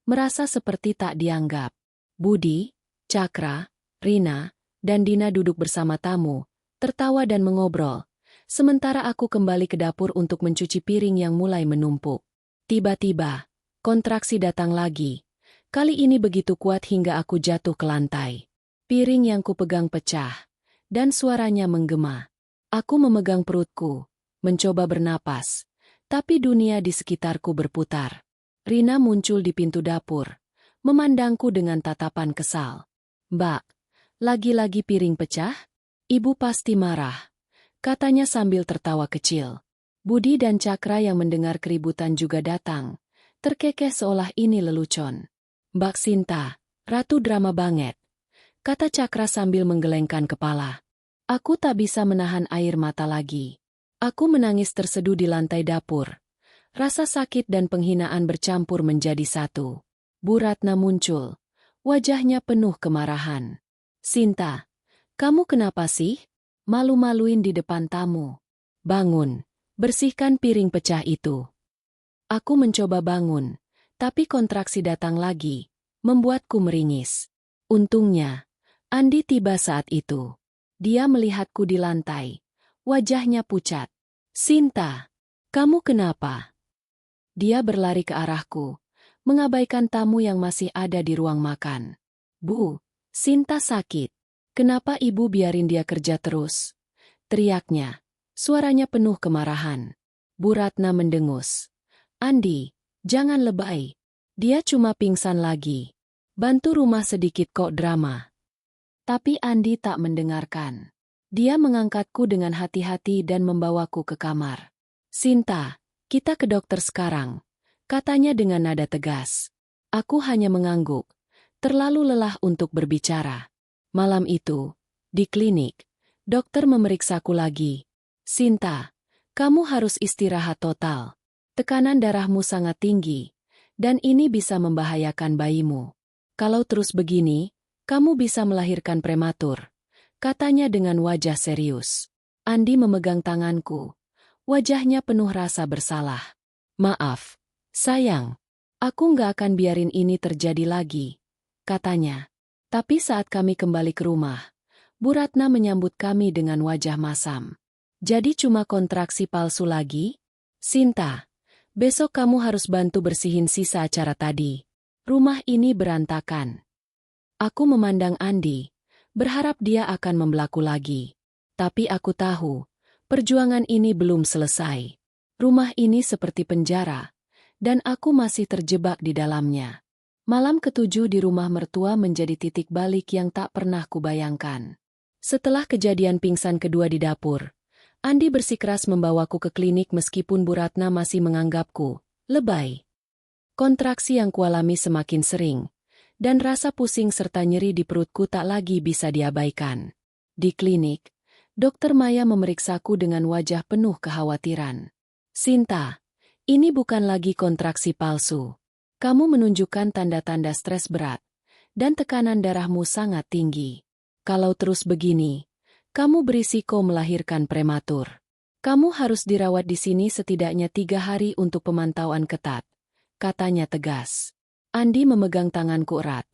Speaker 1: merasa seperti tak dianggap. Budi, Cakra, Rina, dan Dina duduk bersama tamu, tertawa dan mengobrol, sementara aku kembali ke dapur untuk mencuci piring yang mulai menumpuk. Tiba-tiba, kontraksi datang lagi. Kali ini begitu kuat hingga aku jatuh ke lantai. Piring yang kupegang pecah, dan suaranya menggema. Aku memegang perutku, mencoba bernapas, tapi dunia di sekitarku berputar. Rina muncul di pintu dapur, memandangku dengan tatapan kesal. "Mbak, lagi-lagi piring pecah? Ibu pasti marah," katanya sambil tertawa kecil. Budi dan Cakra yang mendengar keributan juga datang, terkekeh seolah ini lelucon. "Mbak Sinta, ratu drama banget," kata Cakra sambil menggelengkan kepala. Aku tak bisa menahan air mata lagi. Aku menangis terseduh di lantai dapur. Rasa sakit dan penghinaan bercampur menjadi satu. Bu Ratna muncul, wajahnya penuh kemarahan. "Sinta, kamu kenapa sih? Malu-maluin di depan tamu. Bangun, bersihkan piring pecah itu." Aku mencoba bangun, tapi kontraksi datang lagi, membuatku meringis. Untungnya, Andi tiba saat itu. Dia melihatku di lantai, wajahnya pucat. "Sinta, kamu kenapa?" Dia berlari ke arahku, mengabaikan tamu yang masih ada di ruang makan. "Bu, Sinta sakit. Kenapa ibu biarin dia kerja terus?" teriaknya. Suaranya penuh kemarahan. Bu Ratna mendengus. "Andi, jangan lebay. Dia cuma pingsan lagi. Bantu rumah sedikit kok drama." Tapi Andi tak mendengarkan. Dia mengangkatku dengan hati-hati dan membawaku ke kamar. "Sinta, kita ke dokter sekarang," katanya dengan nada tegas. Aku hanya mengangguk, terlalu lelah untuk berbicara. Malam itu, di klinik, dokter memeriksaku lagi. "Sinta, kamu harus istirahat total. Tekanan darahmu sangat tinggi, dan ini bisa membahayakan bayimu. Kalau terus begini, kamu bisa melahirkan prematur," katanya dengan wajah serius. Andi memegang tanganku. Wajahnya penuh rasa bersalah. "Maaf, sayang. Aku nggak akan biarin ini terjadi lagi," katanya. Tapi saat kami kembali ke rumah, Bu Ratna menyambut kami dengan wajah masam. "Jadi cuma kontraksi palsu lagi? Sinta, besok kamu harus bantu bersihin sisa acara tadi. Rumah ini berantakan." Aku memandang Andi, berharap dia akan membelaku lagi. Tapi aku tahu, perjuangan ini belum selesai. Rumah ini seperti penjara, dan aku masih terjebak di dalamnya. Malam ketujuh di rumah mertua menjadi titik balik yang tak pernah kubayangkan. Setelah kejadian pingsan kedua di dapur, Andi bersikeras membawaku ke klinik meskipun Bu Ratna masih menganggapku lebay. Kontraksi yang kualami semakin sering, dan rasa pusing serta nyeri di perutku tak lagi bisa diabaikan. Di klinik, Dokter Maya memeriksaku dengan wajah penuh kekhawatiran. "Sinta, ini bukan lagi kontraksi palsu. Kamu menunjukkan tanda-tanda stres berat, dan tekanan darahmu sangat tinggi. Kalau terus begini, kamu berisiko melahirkan prematur. Kamu harus dirawat di sini setidaknya 3 hari untuk pemantauan ketat," katanya tegas. Andi memegang tanganku erat.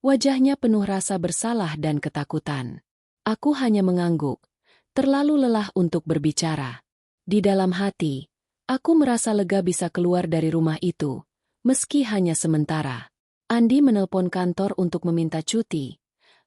Speaker 1: Wajahnya penuh rasa bersalah dan ketakutan. Aku hanya mengangguk, terlalu lelah untuk berbicara. Di dalam hati, aku merasa lega bisa keluar dari rumah itu, meski hanya sementara. Andi menelpon kantor untuk meminta cuti,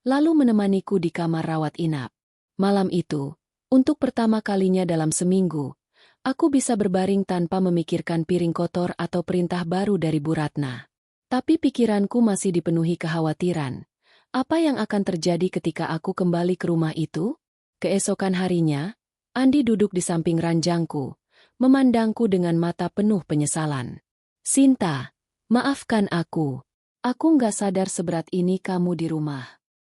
Speaker 1: lalu menemaniku di kamar rawat inap. Malam itu, untuk pertama kalinya dalam seminggu, aku bisa berbaring tanpa memikirkan piring kotor atau perintah baru dari Bu Ratna. Tapi pikiranku masih dipenuhi kekhawatiran. Apa yang akan terjadi ketika aku kembali ke rumah itu? Keesokan harinya, Andi duduk di samping ranjangku, memandangku dengan mata penuh penyesalan. "Sinta, maafkan aku. Aku nggak sadar seberat ini kamu di rumah.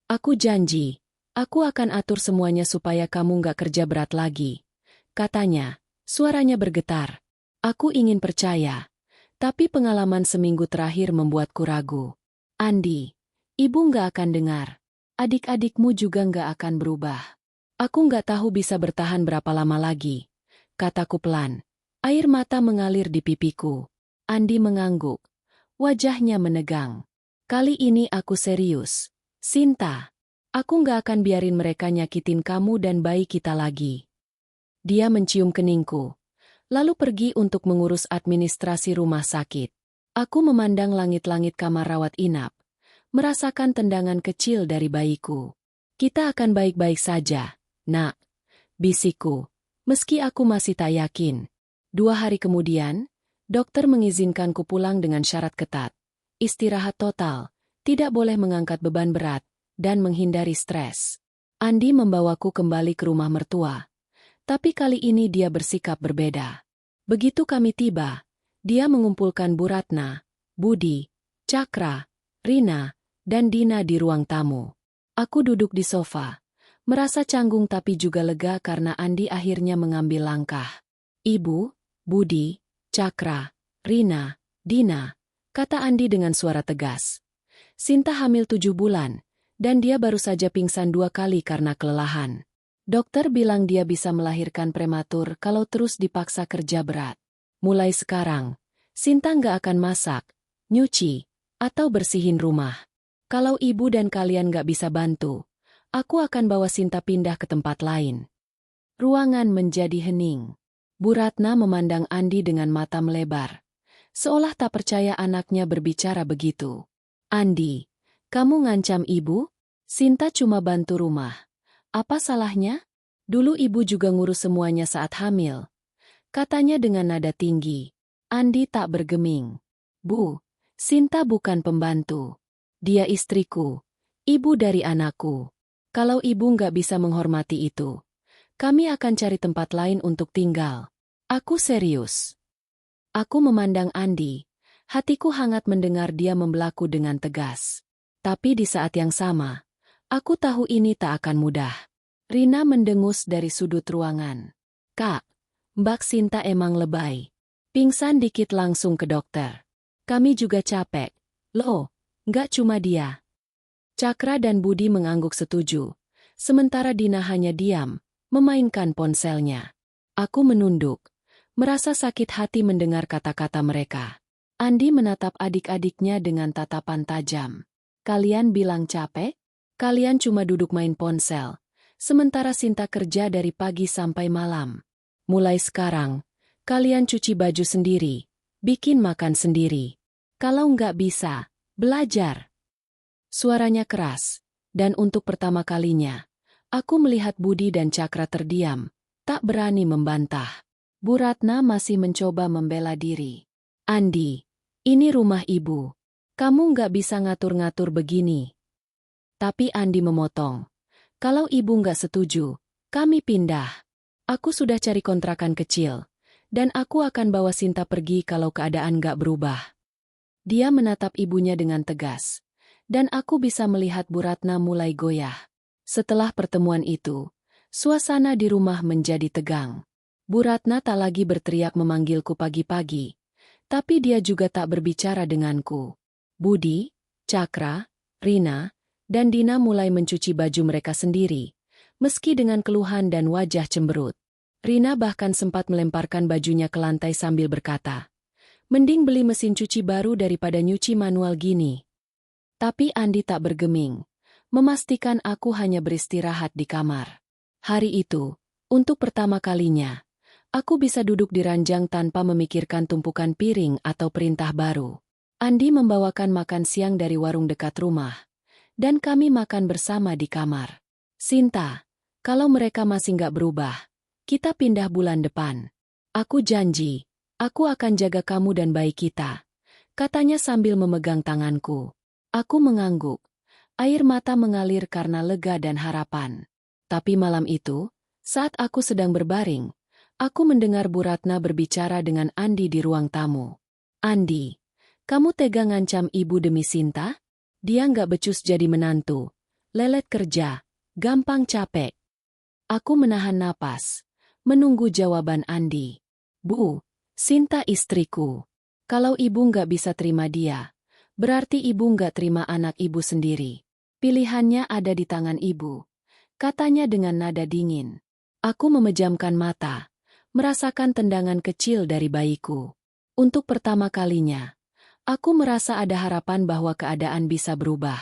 Speaker 1: Aku janji, aku akan atur semuanya supaya kamu nggak kerja berat lagi. Katanya, suaranya bergetar. Aku ingin percaya, tapi pengalaman seminggu terakhir membuatku ragu. Andi, ibu nggak akan dengar. Adik-adikmu juga nggak akan berubah. Aku nggak tahu bisa bertahan berapa lama lagi. Kataku pelan. Air mata mengalir di pipiku. Andi mengangguk. Wajahnya menegang. Kali ini aku serius. Sinta, aku nggak akan biarin mereka nyakitin kamu dan bayi kita lagi. Dia mencium keningku. Lalu pergi untuk mengurus administrasi rumah sakit. Aku memandang langit-langit kamar rawat inap. Merasakan tendangan kecil dari bayiku. Kita akan baik-baik saja, nak. Bisikku. Meski aku masih tak yakin. 2 hari kemudian, dokter mengizinkanku pulang dengan syarat ketat. Istirahat total, tidak boleh mengangkat beban berat, dan menghindari stres. Andi membawaku kembali ke rumah mertua. Tapi kali ini dia bersikap berbeda. Begitu kami tiba, dia mengumpulkan Bu Ratna, Budi, Cakra, Rina, dan Dina di ruang tamu. Aku duduk di sofa, merasa canggung tapi juga lega karena Andi akhirnya mengambil langkah. Ibu, Budi, Cakra, Rina, Dina, kata Andi dengan suara tegas. Sinta hamil 7 bulan, dan dia baru saja pingsan 2 kali karena kelelahan. Dokter bilang dia bisa melahirkan prematur kalau terus dipaksa kerja berat. Mulai sekarang, Sinta nggak akan masak, nyuci, atau bersihin rumah. Kalau ibu dan kalian nggak bisa bantu, aku akan bawa Sinta pindah ke tempat lain. Ruangan menjadi hening. Bu Ratna memandang Andi dengan mata melebar. Seolah tak percaya anaknya berbicara begitu. Andi, kamu ngancam ibu? Sinta cuma bantu rumah. Apa salahnya? Dulu ibu juga ngurus semuanya saat hamil. Katanya dengan nada tinggi. Andi tak bergeming. Bu, Sinta bukan pembantu. Dia istriku. Ibu dari anakku. Kalau ibu nggak bisa menghormati itu, kami akan cari tempat lain untuk tinggal. Aku serius. Aku memandang Andi. Hatiku hangat mendengar dia membelaku dengan tegas. Tapi di saat yang sama, aku tahu ini tak akan mudah. Rina mendengus dari sudut ruangan. Kak, Mbak Sinta emang lebay. Pingsan dikit langsung ke dokter. Kami juga capek. Loh, nggak cuma dia. Cakra dan Budi mengangguk setuju. Sementara Dina hanya diam, memainkan ponselnya. Aku menunduk. Merasa sakit hati mendengar kata-kata mereka. Andi menatap adik-adiknya dengan tatapan tajam. Kalian bilang capek? Kalian cuma duduk main ponsel. Sementara Sinta kerja dari pagi sampai malam. Mulai sekarang, kalian cuci baju sendiri, bikin makan sendiri. Kalau nggak bisa, belajar. Suaranya keras, dan untuk pertama kalinya, aku melihat Budi dan Cakra terdiam, tak berani membantah. Bu Ratna masih mencoba membela diri. Andi, ini rumah ibu. Kamu nggak bisa ngatur-ngatur begini. Tapi Andi memotong. Kalau ibu nggak setuju, kami pindah. Aku sudah cari kontrakan kecil, dan aku akan bawa Sinta pergi kalau keadaan nggak berubah. Dia menatap ibunya dengan tegas, dan aku bisa melihat Bu Ratna mulai goyah. Setelah pertemuan itu, suasana di rumah menjadi tegang. Bu Ratna tak lagi berteriak memanggilku pagi-pagi, tapi dia juga tak berbicara denganku. Budi, Cakra, Rina, dan Dina mulai mencuci baju mereka sendiri, meski dengan keluhan dan wajah cemberut. Rina bahkan sempat melemparkan bajunya ke lantai sambil berkata, "Mending beli mesin cuci baru daripada nyuci manual gini." Tapi Andi tak bergeming, memastikan aku hanya beristirahat di kamar. Hari itu, untuk pertama kalinya, aku bisa duduk di ranjang tanpa memikirkan tumpukan piring atau perintah baru. Andi membawakan makan siang dari warung dekat rumah, dan kami makan bersama di kamar. Sinta, kalau mereka masih nggak berubah, kita pindah bulan depan. Aku janji, aku akan jaga kamu dan bayi kita, katanya sambil memegang tanganku. Aku mengangguk, air mata mengalir karena lega dan harapan. Tapi malam itu, saat aku sedang berbaring, aku mendengar Bu Ratna berbicara dengan Andi di ruang tamu. Andi, Kamu tega ngancam ibu demi Sinta? Dia nggak becus jadi menantu. Lelet kerja, gampang capek. Aku menahan napas, menunggu jawaban Andi. Bu, Sinta istriku. Kalau ibu nggak bisa terima dia, berarti ibu nggak terima anak ibu sendiri. Pilihannya ada di tangan ibu, katanya dengan nada dingin. Aku memejamkan mata, merasakan tendangan kecil dari bayiku. Untuk pertama kalinya, aku merasa ada harapan bahwa keadaan bisa berubah.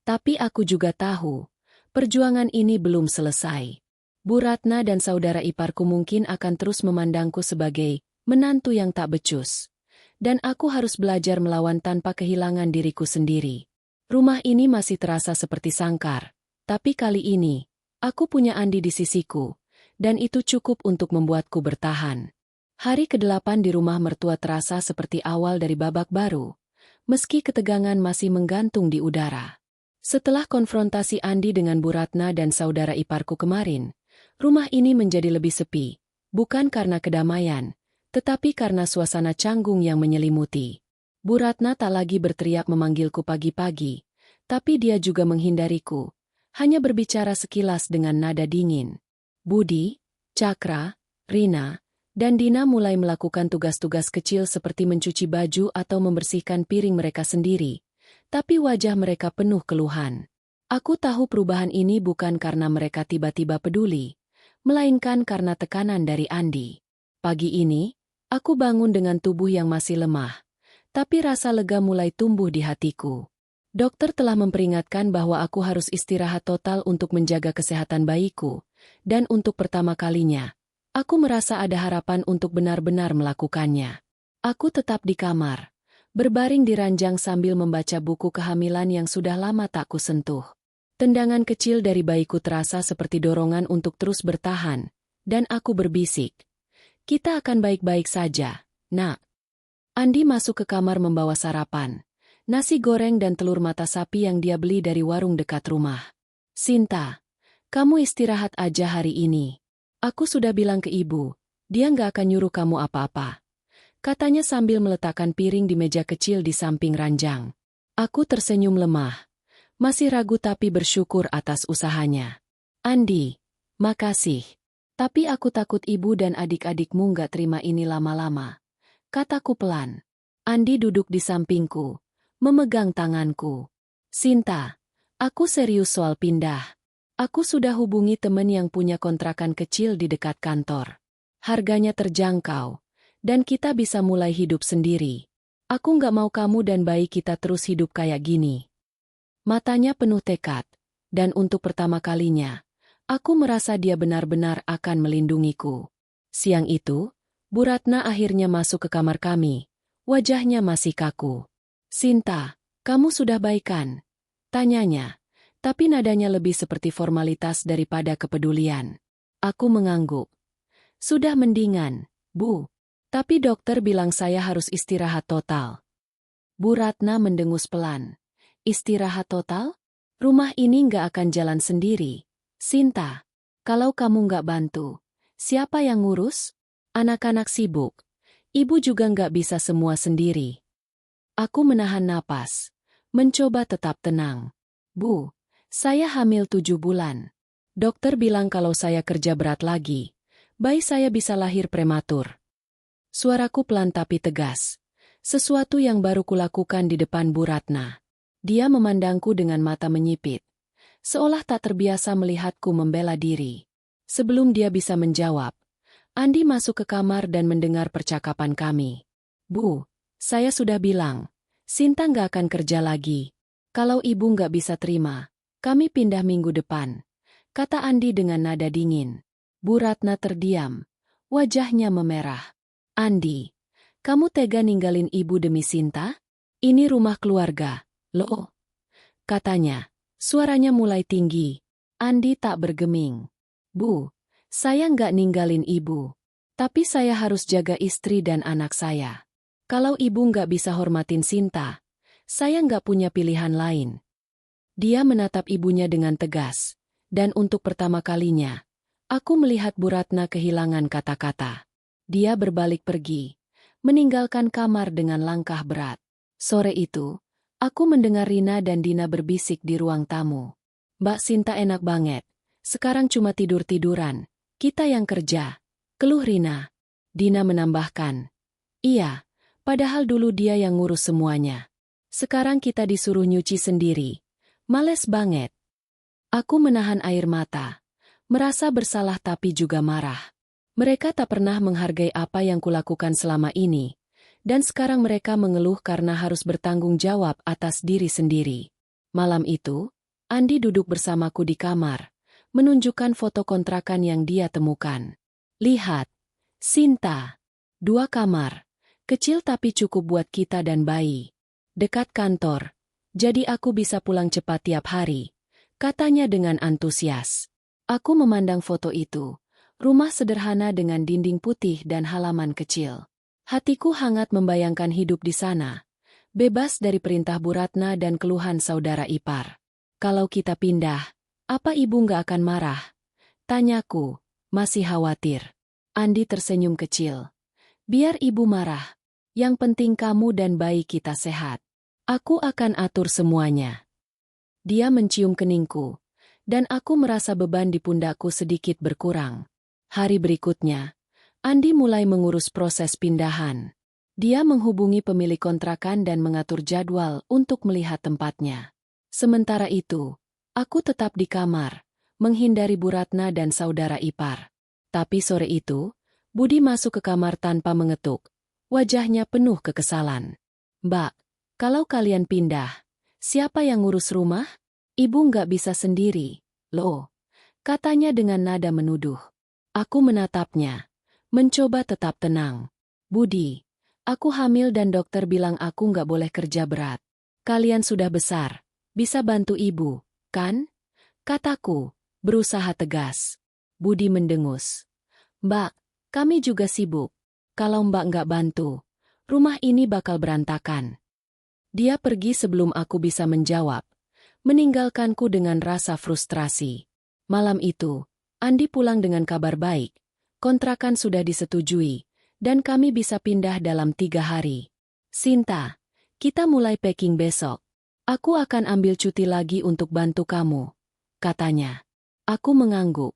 Speaker 1: Tapi aku juga tahu, perjuangan ini belum selesai. Bu Ratna dan saudara iparku mungkin akan terus memandangku sebagai menantu yang tak becus. Dan aku harus belajar melawan tanpa kehilangan diriku sendiri. Rumah ini masih terasa seperti sangkar. Tapi kali ini, aku punya Andi di sisiku. Dan itu cukup untuk membuatku bertahan. Hari ke-8 di rumah mertua terasa seperti awal dari babak baru. Meski ketegangan masih menggantung di udara. Setelah konfrontasi Andi dengan Bu Ratna dan saudara iparku kemarin, rumah ini menjadi lebih sepi, bukan karena kedamaian, tetapi karena suasana canggung yang menyelimuti. Bu Ratna tak lagi berteriak memanggilku pagi-pagi, tapi dia juga menghindariku, hanya berbicara sekilas dengan nada dingin. Budi, Cakra, Rina, dan Dina mulai melakukan tugas-tugas kecil seperti mencuci baju atau membersihkan piring mereka sendiri, tapi wajah mereka penuh keluhan. Aku tahu perubahan ini bukan karena mereka tiba-tiba peduli, melainkan karena tekanan dari Andi. Pagi ini, aku bangun dengan tubuh yang masih lemah, tapi rasa lega mulai tumbuh di hatiku. Dokter telah memperingatkan bahwa aku harus istirahat total untuk menjaga kesehatan bayiku, dan untuk pertama kalinya, aku merasa ada harapan untuk benar-benar melakukannya. Aku tetap di kamar, berbaring di ranjang sambil membaca buku kehamilan yang sudah lama tak kusentuh. Tendangan kecil dari bayiku terasa seperti dorongan untuk terus bertahan, dan aku berbisik. Kita akan baik-baik saja, Nak. Andi masuk ke kamar membawa sarapan, nasi goreng dan telur mata sapi yang dia beli dari warung dekat rumah. Sinta, kamu istirahat aja hari ini. Aku sudah bilang ke ibu, dia nggak akan nyuruh kamu apa-apa. Katanya sambil meletakkan piring di meja kecil di samping ranjang. Aku tersenyum lemah. Masih ragu tapi bersyukur atas usahanya. Andi, makasih. Tapi aku takut ibu dan adik-adikmu nggak terima ini lama-lama. Kataku pelan. Andi duduk di sampingku, memegang tanganku. Sinta, aku serius soal pindah. Aku sudah hubungi teman yang punya kontrakan kecil di dekat kantor. Harganya terjangkau, dan kita bisa mulai hidup sendiri. Aku nggak mau kamu dan bayi kita terus hidup kayak gini. Matanya penuh tekad, dan untuk pertama kalinya, aku merasa dia benar-benar akan melindungiku. Siang itu, Bu Ratna akhirnya masuk ke kamar kami. Wajahnya masih kaku. Sinta, kamu sudah baikan? Tanyanya, tapi nadanya lebih seperti formalitas daripada kepedulian. Aku mengangguk. Sudah mendingan, Bu. Tapi dokter bilang saya harus istirahat total. Bu Ratna mendengus pelan. Istirahat total? Rumah ini nggak akan jalan sendiri. Sinta, kalau kamu nggak bantu, siapa yang ngurus? Anak-anak sibuk. Ibu juga nggak bisa semua sendiri. Aku menahan napas, mencoba tetap tenang. Bu, saya hamil 7 bulan. Dokter bilang kalau saya kerja berat lagi, bayi saya bisa lahir prematur. Suaraku pelan tapi tegas. Sesuatu yang baru kulakukan di depan Bu Ratna. Dia memandangku dengan mata menyipit, seolah tak terbiasa melihatku membela diri. Sebelum dia bisa menjawab, Andi masuk ke kamar dan mendengar percakapan kami. Bu, saya sudah bilang, Sinta nggak akan kerja lagi. Kalau ibu nggak bisa terima, kami pindah minggu depan, kata Andi dengan nada dingin. Bu Ratna terdiam, wajahnya memerah. Andi, kamu tega ninggalin ibu demi Sinta? Ini rumah keluarga. Loh, katanya, suaranya mulai tinggi. Andi tak bergeming. Bu, saya nggak ninggalin ibu. Tapi saya harus jaga istri dan anak saya. Kalau ibu nggak bisa hormatin Sinta, saya nggak punya pilihan lain. Dia menatap ibunya dengan tegas. Dan untuk pertama kalinya, aku melihat Bu Ratna kehilangan kata-kata. Dia berbalik pergi, meninggalkan kamar dengan langkah berat. Sore itu, aku mendengar Rina dan Dina berbisik di ruang tamu. Mbak Sinta enak banget. Sekarang cuma tidur-tiduran. Kita yang kerja. Keluh Rina. Dina menambahkan. Iya, padahal dulu dia yang ngurus semuanya. Sekarang kita disuruh nyuci sendiri. Males banget. Aku menahan air mata. Merasa bersalah tapi juga marah. Mereka tak pernah menghargai apa yang kulakukan selama ini. Dan sekarang mereka mengeluh karena harus bertanggung jawab atas diri sendiri. Malam itu, Andi duduk bersamaku di kamar, menunjukkan foto kontrakan yang dia temukan. Lihat, Sinta. 2 kamar. Kecil tapi cukup buat kita dan bayi. Dekat kantor. Jadi aku bisa pulang cepat tiap hari. Katanya dengan antusias. Aku memandang foto itu. Rumah sederhana dengan dinding putih dan halaman kecil. Hatiku hangat membayangkan hidup di sana. Bebas dari perintah Bu Ratna dan keluhan saudara ipar. Kalau kita pindah, apa ibu nggak akan marah? Tanyaku, masih khawatir. Andi tersenyum kecil. Biar ibu marah. Yang penting kamu dan bayi kita sehat. Aku akan atur semuanya. Dia mencium keningku. Dan aku merasa beban di pundakku sedikit berkurang. Hari berikutnya, Andi mulai mengurus proses pindahan. Dia menghubungi pemilik kontrakan dan mengatur jadwal untuk melihat tempatnya. Sementara itu, aku tetap di kamar, menghindari Bu Ratna dan saudara ipar. Tapi sore itu, Budi masuk ke kamar tanpa mengetuk. Wajahnya penuh kekesalan. Mbak, kalau kalian pindah, siapa yang ngurus rumah? Ibu nggak bisa sendiri, loh. Katanya dengan nada menuduh. Aku menatapnya, mencoba tetap tenang. Budi, aku hamil dan dokter bilang aku nggak boleh kerja berat. Kalian sudah besar. Bisa bantu ibu, kan? Kataku, berusaha tegas. Budi mendengus. Mbak, kami juga sibuk. Kalau Mbak nggak bantu, rumah ini bakal berantakan. Dia pergi sebelum aku bisa menjawab, meninggalkanku dengan rasa frustrasi. Malam itu, Andi pulang dengan kabar baik. Kontrakan sudah disetujui, dan kami bisa pindah dalam 3 hari. Sinta, kita mulai packing besok. Aku akan ambil cuti lagi untuk bantu kamu, katanya. Aku mengangguk.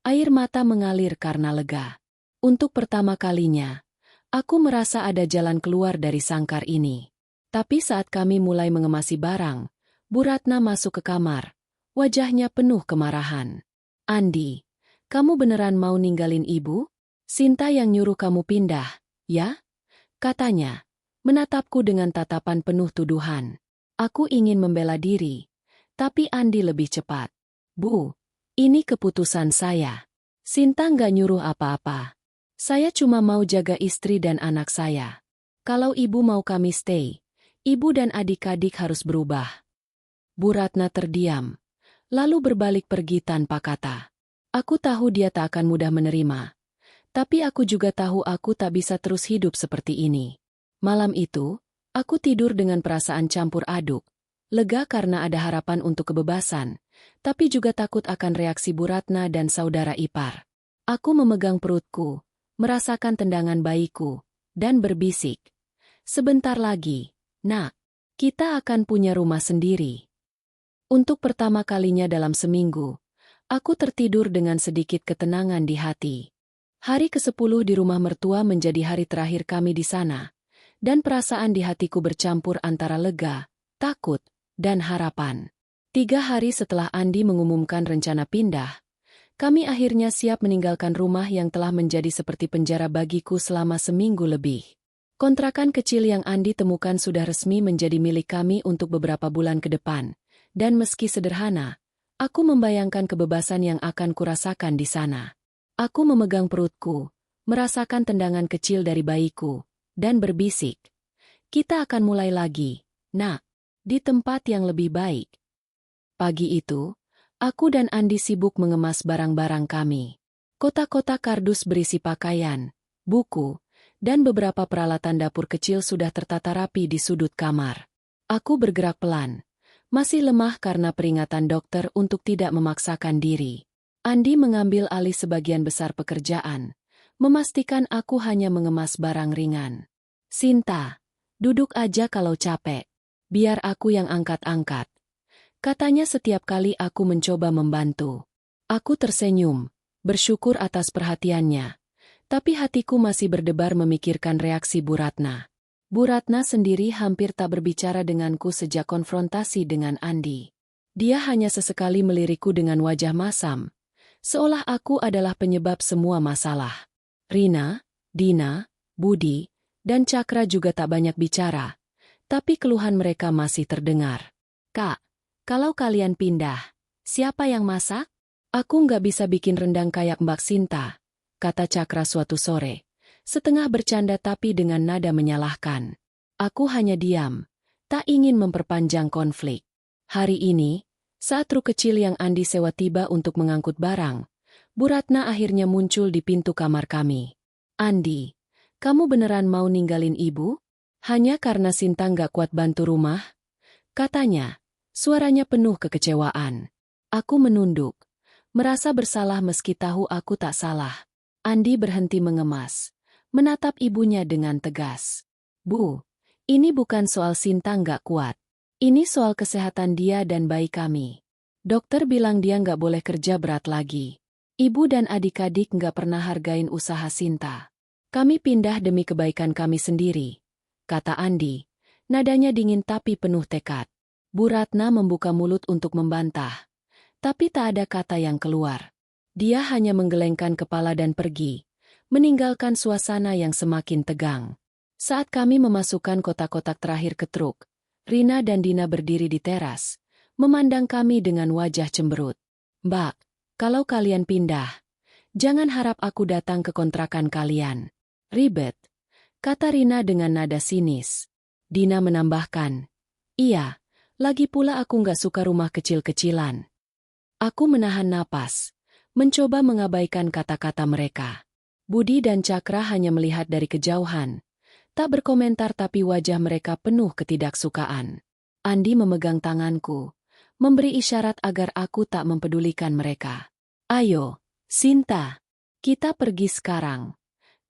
Speaker 1: Air mata mengalir karena lega. Untuk pertama kalinya, aku merasa ada jalan keluar dari sangkar ini. Tapi saat kami mulai mengemasi barang, Bu Ratna masuk ke kamar. Wajahnya penuh kemarahan. Andi, kamu beneran mau ninggalin ibu? Sinta yang nyuruh kamu pindah, ya? Katanya, menatapku dengan tatapan penuh tuduhan. Aku ingin membela diri, tapi Andi lebih cepat. Bu, ini keputusan saya. Sinta nggak nyuruh apa-apa. Saya cuma mau jaga istri dan anak saya. Kalau ibu mau kami stay, ibu dan adik-adik harus berubah. Bu Ratna terdiam, lalu berbalik pergi tanpa kata. Aku tahu dia tak akan mudah menerima. Tapi aku juga tahu aku tak bisa terus hidup seperti ini. Malam itu, aku tidur dengan perasaan campur aduk. Lega karena ada harapan untuk kebebasan, tapi juga takut akan reaksi Bu Ratna dan saudara ipar. Aku memegang perutku, merasakan tendangan bayiku, dan berbisik. Sebentar lagi, Nak, kita akan punya rumah sendiri. Untuk pertama kalinya dalam seminggu, aku tertidur dengan sedikit ketenangan di hati. Hari ke-10 di rumah mertua menjadi hari terakhir kami di sana, dan perasaan di hatiku bercampur antara lega, takut, dan harapan. 3 hari setelah Andi mengumumkan rencana pindah, kami akhirnya siap meninggalkan rumah yang telah menjadi seperti penjara bagiku selama seminggu lebih. Kontrakan kecil yang Andi temukan sudah resmi menjadi milik kami untuk beberapa bulan ke depan, dan meski sederhana, aku membayangkan kebebasan yang akan kurasakan di sana. Aku memegang perutku, merasakan tendangan kecil dari bayiku, dan berbisik. Kita akan mulai lagi, Nak, di tempat yang lebih baik. Pagi itu, aku dan Andi sibuk mengemas barang-barang kami. Kotak-kotak kardus berisi pakaian, buku, dan beberapa peralatan dapur kecil sudah tertata rapi di sudut kamar. Aku bergerak pelan, masih lemah karena peringatan dokter untuk tidak memaksakan diri. Andi mengambil alih sebagian besar pekerjaan, memastikan aku hanya mengemas barang ringan. Sinta, Duduk aja kalau capek. Biar aku yang angkat-angkat. Katanya setiap kali aku mencoba membantu. Aku tersenyum, bersyukur atas perhatiannya. Tapi hatiku masih berdebar memikirkan reaksi Bu Ratna. Bu Ratna sendiri hampir tak berbicara denganku sejak konfrontasi dengan Andi. Dia hanya sesekali melirikku dengan wajah masam, seolah aku adalah penyebab semua masalah. Rina, Dina, Budi, dan Cakra juga tak banyak bicara, tapi keluhan mereka masih terdengar. Kak, kalau kalian pindah, siapa yang masak? Aku nggak bisa bikin rendang kayak Mbak Sinta, kata Cakra suatu sore. Setengah bercanda tapi dengan nada menyalahkan. Aku hanya diam, tak ingin memperpanjang konflik. Hari ini, saat truk kecil yang Andi sewa tiba untuk mengangkut barang, Bu Ratna akhirnya muncul di pintu kamar kami. Andi, kamu beneran mau ninggalin ibu? Hanya karena Sinta nggak kuat bantu rumah? Katanya, suaranya penuh kekecewaan. Aku menunduk, merasa bersalah meski tahu aku tak salah. Andi berhenti mengemas, menatap ibunya dengan tegas. Bu, ini bukan soal Sinta nggak kuat. Ini soal kesehatan dia dan bayi kami. Dokter bilang dia nggak boleh kerja berat lagi. Ibu dan adik-adik nggak pernah hargain usaha Sinta. Kami pindah demi kebaikan kami sendiri, kata Andi. Nadanya dingin tapi penuh tekad. Bu Ratna membuka mulut untuk membantah, tapi tak ada kata yang keluar. Dia hanya menggelengkan kepala dan pergi, meninggalkan suasana yang semakin tegang. Saat kami memasukkan kotak-kotak terakhir ke truk, Rina dan Dina berdiri di teras, memandang kami dengan wajah cemberut. Mbak, kalau kalian pindah, jangan harap aku datang ke kontrakan kalian. Ribet, kata Rina dengan nada sinis. Dina menambahkan, iya, lagi pula aku nggak suka rumah kecil-kecilan. Aku menahan napas, mencoba mengabaikan kata-kata mereka. Budi dan Cakra hanya melihat dari kejauhan, tak berkomentar tapi wajah mereka penuh ketidaksukaan. Andi memegang tanganku, memberi isyarat agar aku tak mempedulikan mereka. Ayo, Sinta, kita pergi sekarang,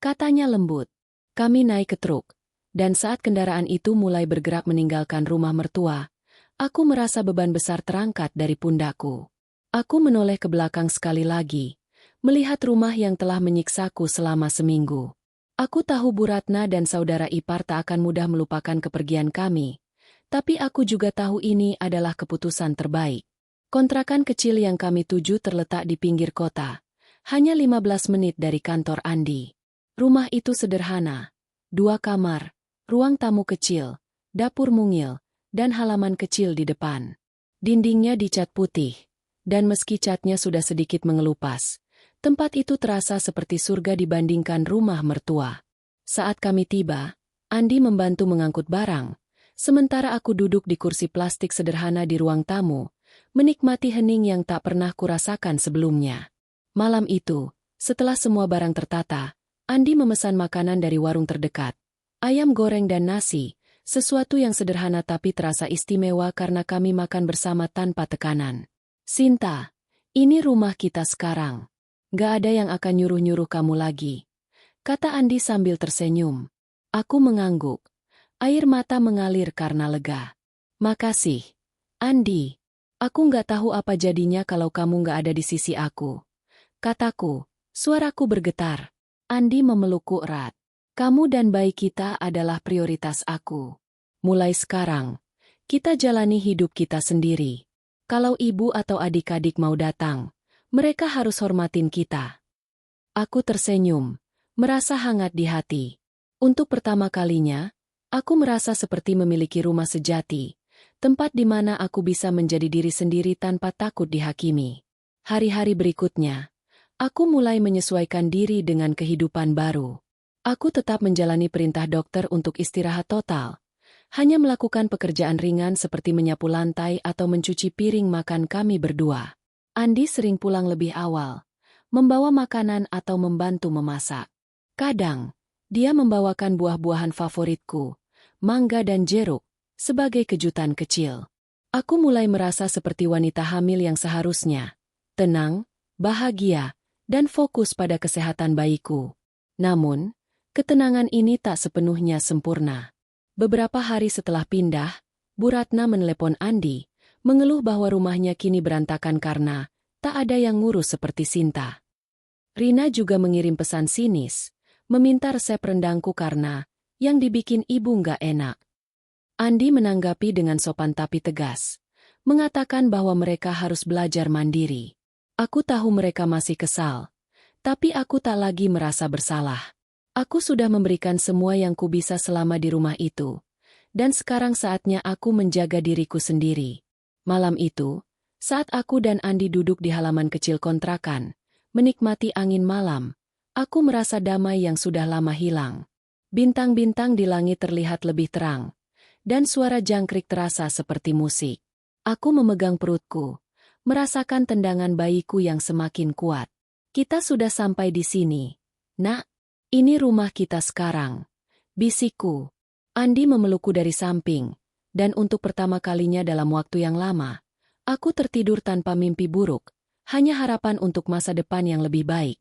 Speaker 1: katanya lembut. Kami naik ke truk, dan saat kendaraan itu mulai bergerak meninggalkan rumah mertua, aku merasa beban besar terangkat dari pundakku. Aku menoleh ke belakang sekali lagi, melihat rumah yang telah menyiksaku selama seminggu. Aku tahu Bu Ratna dan saudara ipar tak akan mudah melupakan kepergian kami, tapi aku juga tahu ini adalah keputusan terbaik. Kontrakan kecil yang kami tuju terletak di pinggir kota, hanya 15 menit dari kantor Andi. Rumah itu sederhana, 2 kamar, ruang tamu kecil, dapur mungil, dan halaman kecil di depan. Dindingnya dicat putih, dan meski catnya sudah sedikit mengelupas, tempat itu terasa seperti surga dibandingkan rumah mertua. Saat kami tiba, Andi membantu mengangkut barang, sementara aku duduk di kursi plastik sederhana di ruang tamu, menikmati hening yang tak pernah kurasakan sebelumnya. Malam itu, setelah semua barang tertata, Andi memesan makanan dari warung terdekat, ayam goreng dan nasi, sesuatu yang sederhana tapi terasa istimewa karena kami makan bersama tanpa tekanan. Sinta, ini rumah kita sekarang. Gak ada yang akan nyuruh-nyuruh kamu lagi, kata Andi sambil tersenyum. Aku mengangguk. Air mata mengalir karena lega. Makasih, Andi. Aku nggak tahu apa jadinya kalau kamu nggak ada di sisi aku, kataku. Suaraku bergetar. Andi memelukku erat. Kamu dan bayi kita adalah prioritas aku. Mulai sekarang, kita jalani hidup kita sendiri. Kalau ibu atau adik-adik mau datang, mereka harus hormatin kita. Aku tersenyum, merasa hangat di hati. Untuk pertama kalinya, aku merasa seperti memiliki rumah sejati, tempat di mana aku bisa menjadi diri sendiri tanpa takut dihakimi. Hari-hari berikutnya, aku mulai menyesuaikan diri dengan kehidupan baru. Aku tetap menjalani perintah dokter untuk istirahat total, hanya melakukan pekerjaan ringan seperti menyapu lantai atau mencuci piring makan kami berdua. Andi sering pulang lebih awal, membawa makanan atau membantu memasak. Kadang, dia membawakan buah-buahan favoritku, mangga dan jeruk, sebagai kejutan kecil. Aku mulai merasa seperti wanita hamil yang seharusnya, tenang, bahagia, dan fokus pada kesehatan bayiku. Namun, ketenangan ini tak sepenuhnya sempurna. Beberapa hari setelah pindah, Bu Ratna menelepon Andi, mengeluh bahwa rumahnya kini berantakan karena tak ada yang ngurus seperti Sinta. Rina juga mengirim pesan sinis, meminta resep rendangku karena yang dibikin ibu nggak enak. Andi menanggapi dengan sopan tapi tegas, mengatakan bahwa mereka harus belajar mandiri. Aku tahu mereka masih kesal, tapi aku tak lagi merasa bersalah. Aku sudah memberikan semua yang ku bisa selama di rumah itu, dan sekarang saatnya aku menjaga diriku sendiri. Malam itu, saat aku dan Andi duduk di halaman kecil kontrakan, menikmati angin malam, aku merasa damai yang sudah lama hilang. Bintang-bintang di langit terlihat lebih terang, dan suara jangkrik terasa seperti musik. Aku memegang perutku, merasakan tendangan bayiku yang semakin kuat. Kita sudah sampai di sini. Nak, ini rumah kita sekarang, bisikku. Andi memelukku dari samping, dan untuk pertama kalinya dalam waktu yang lama, aku tertidur tanpa mimpi buruk, hanya harapan untuk masa depan yang lebih baik.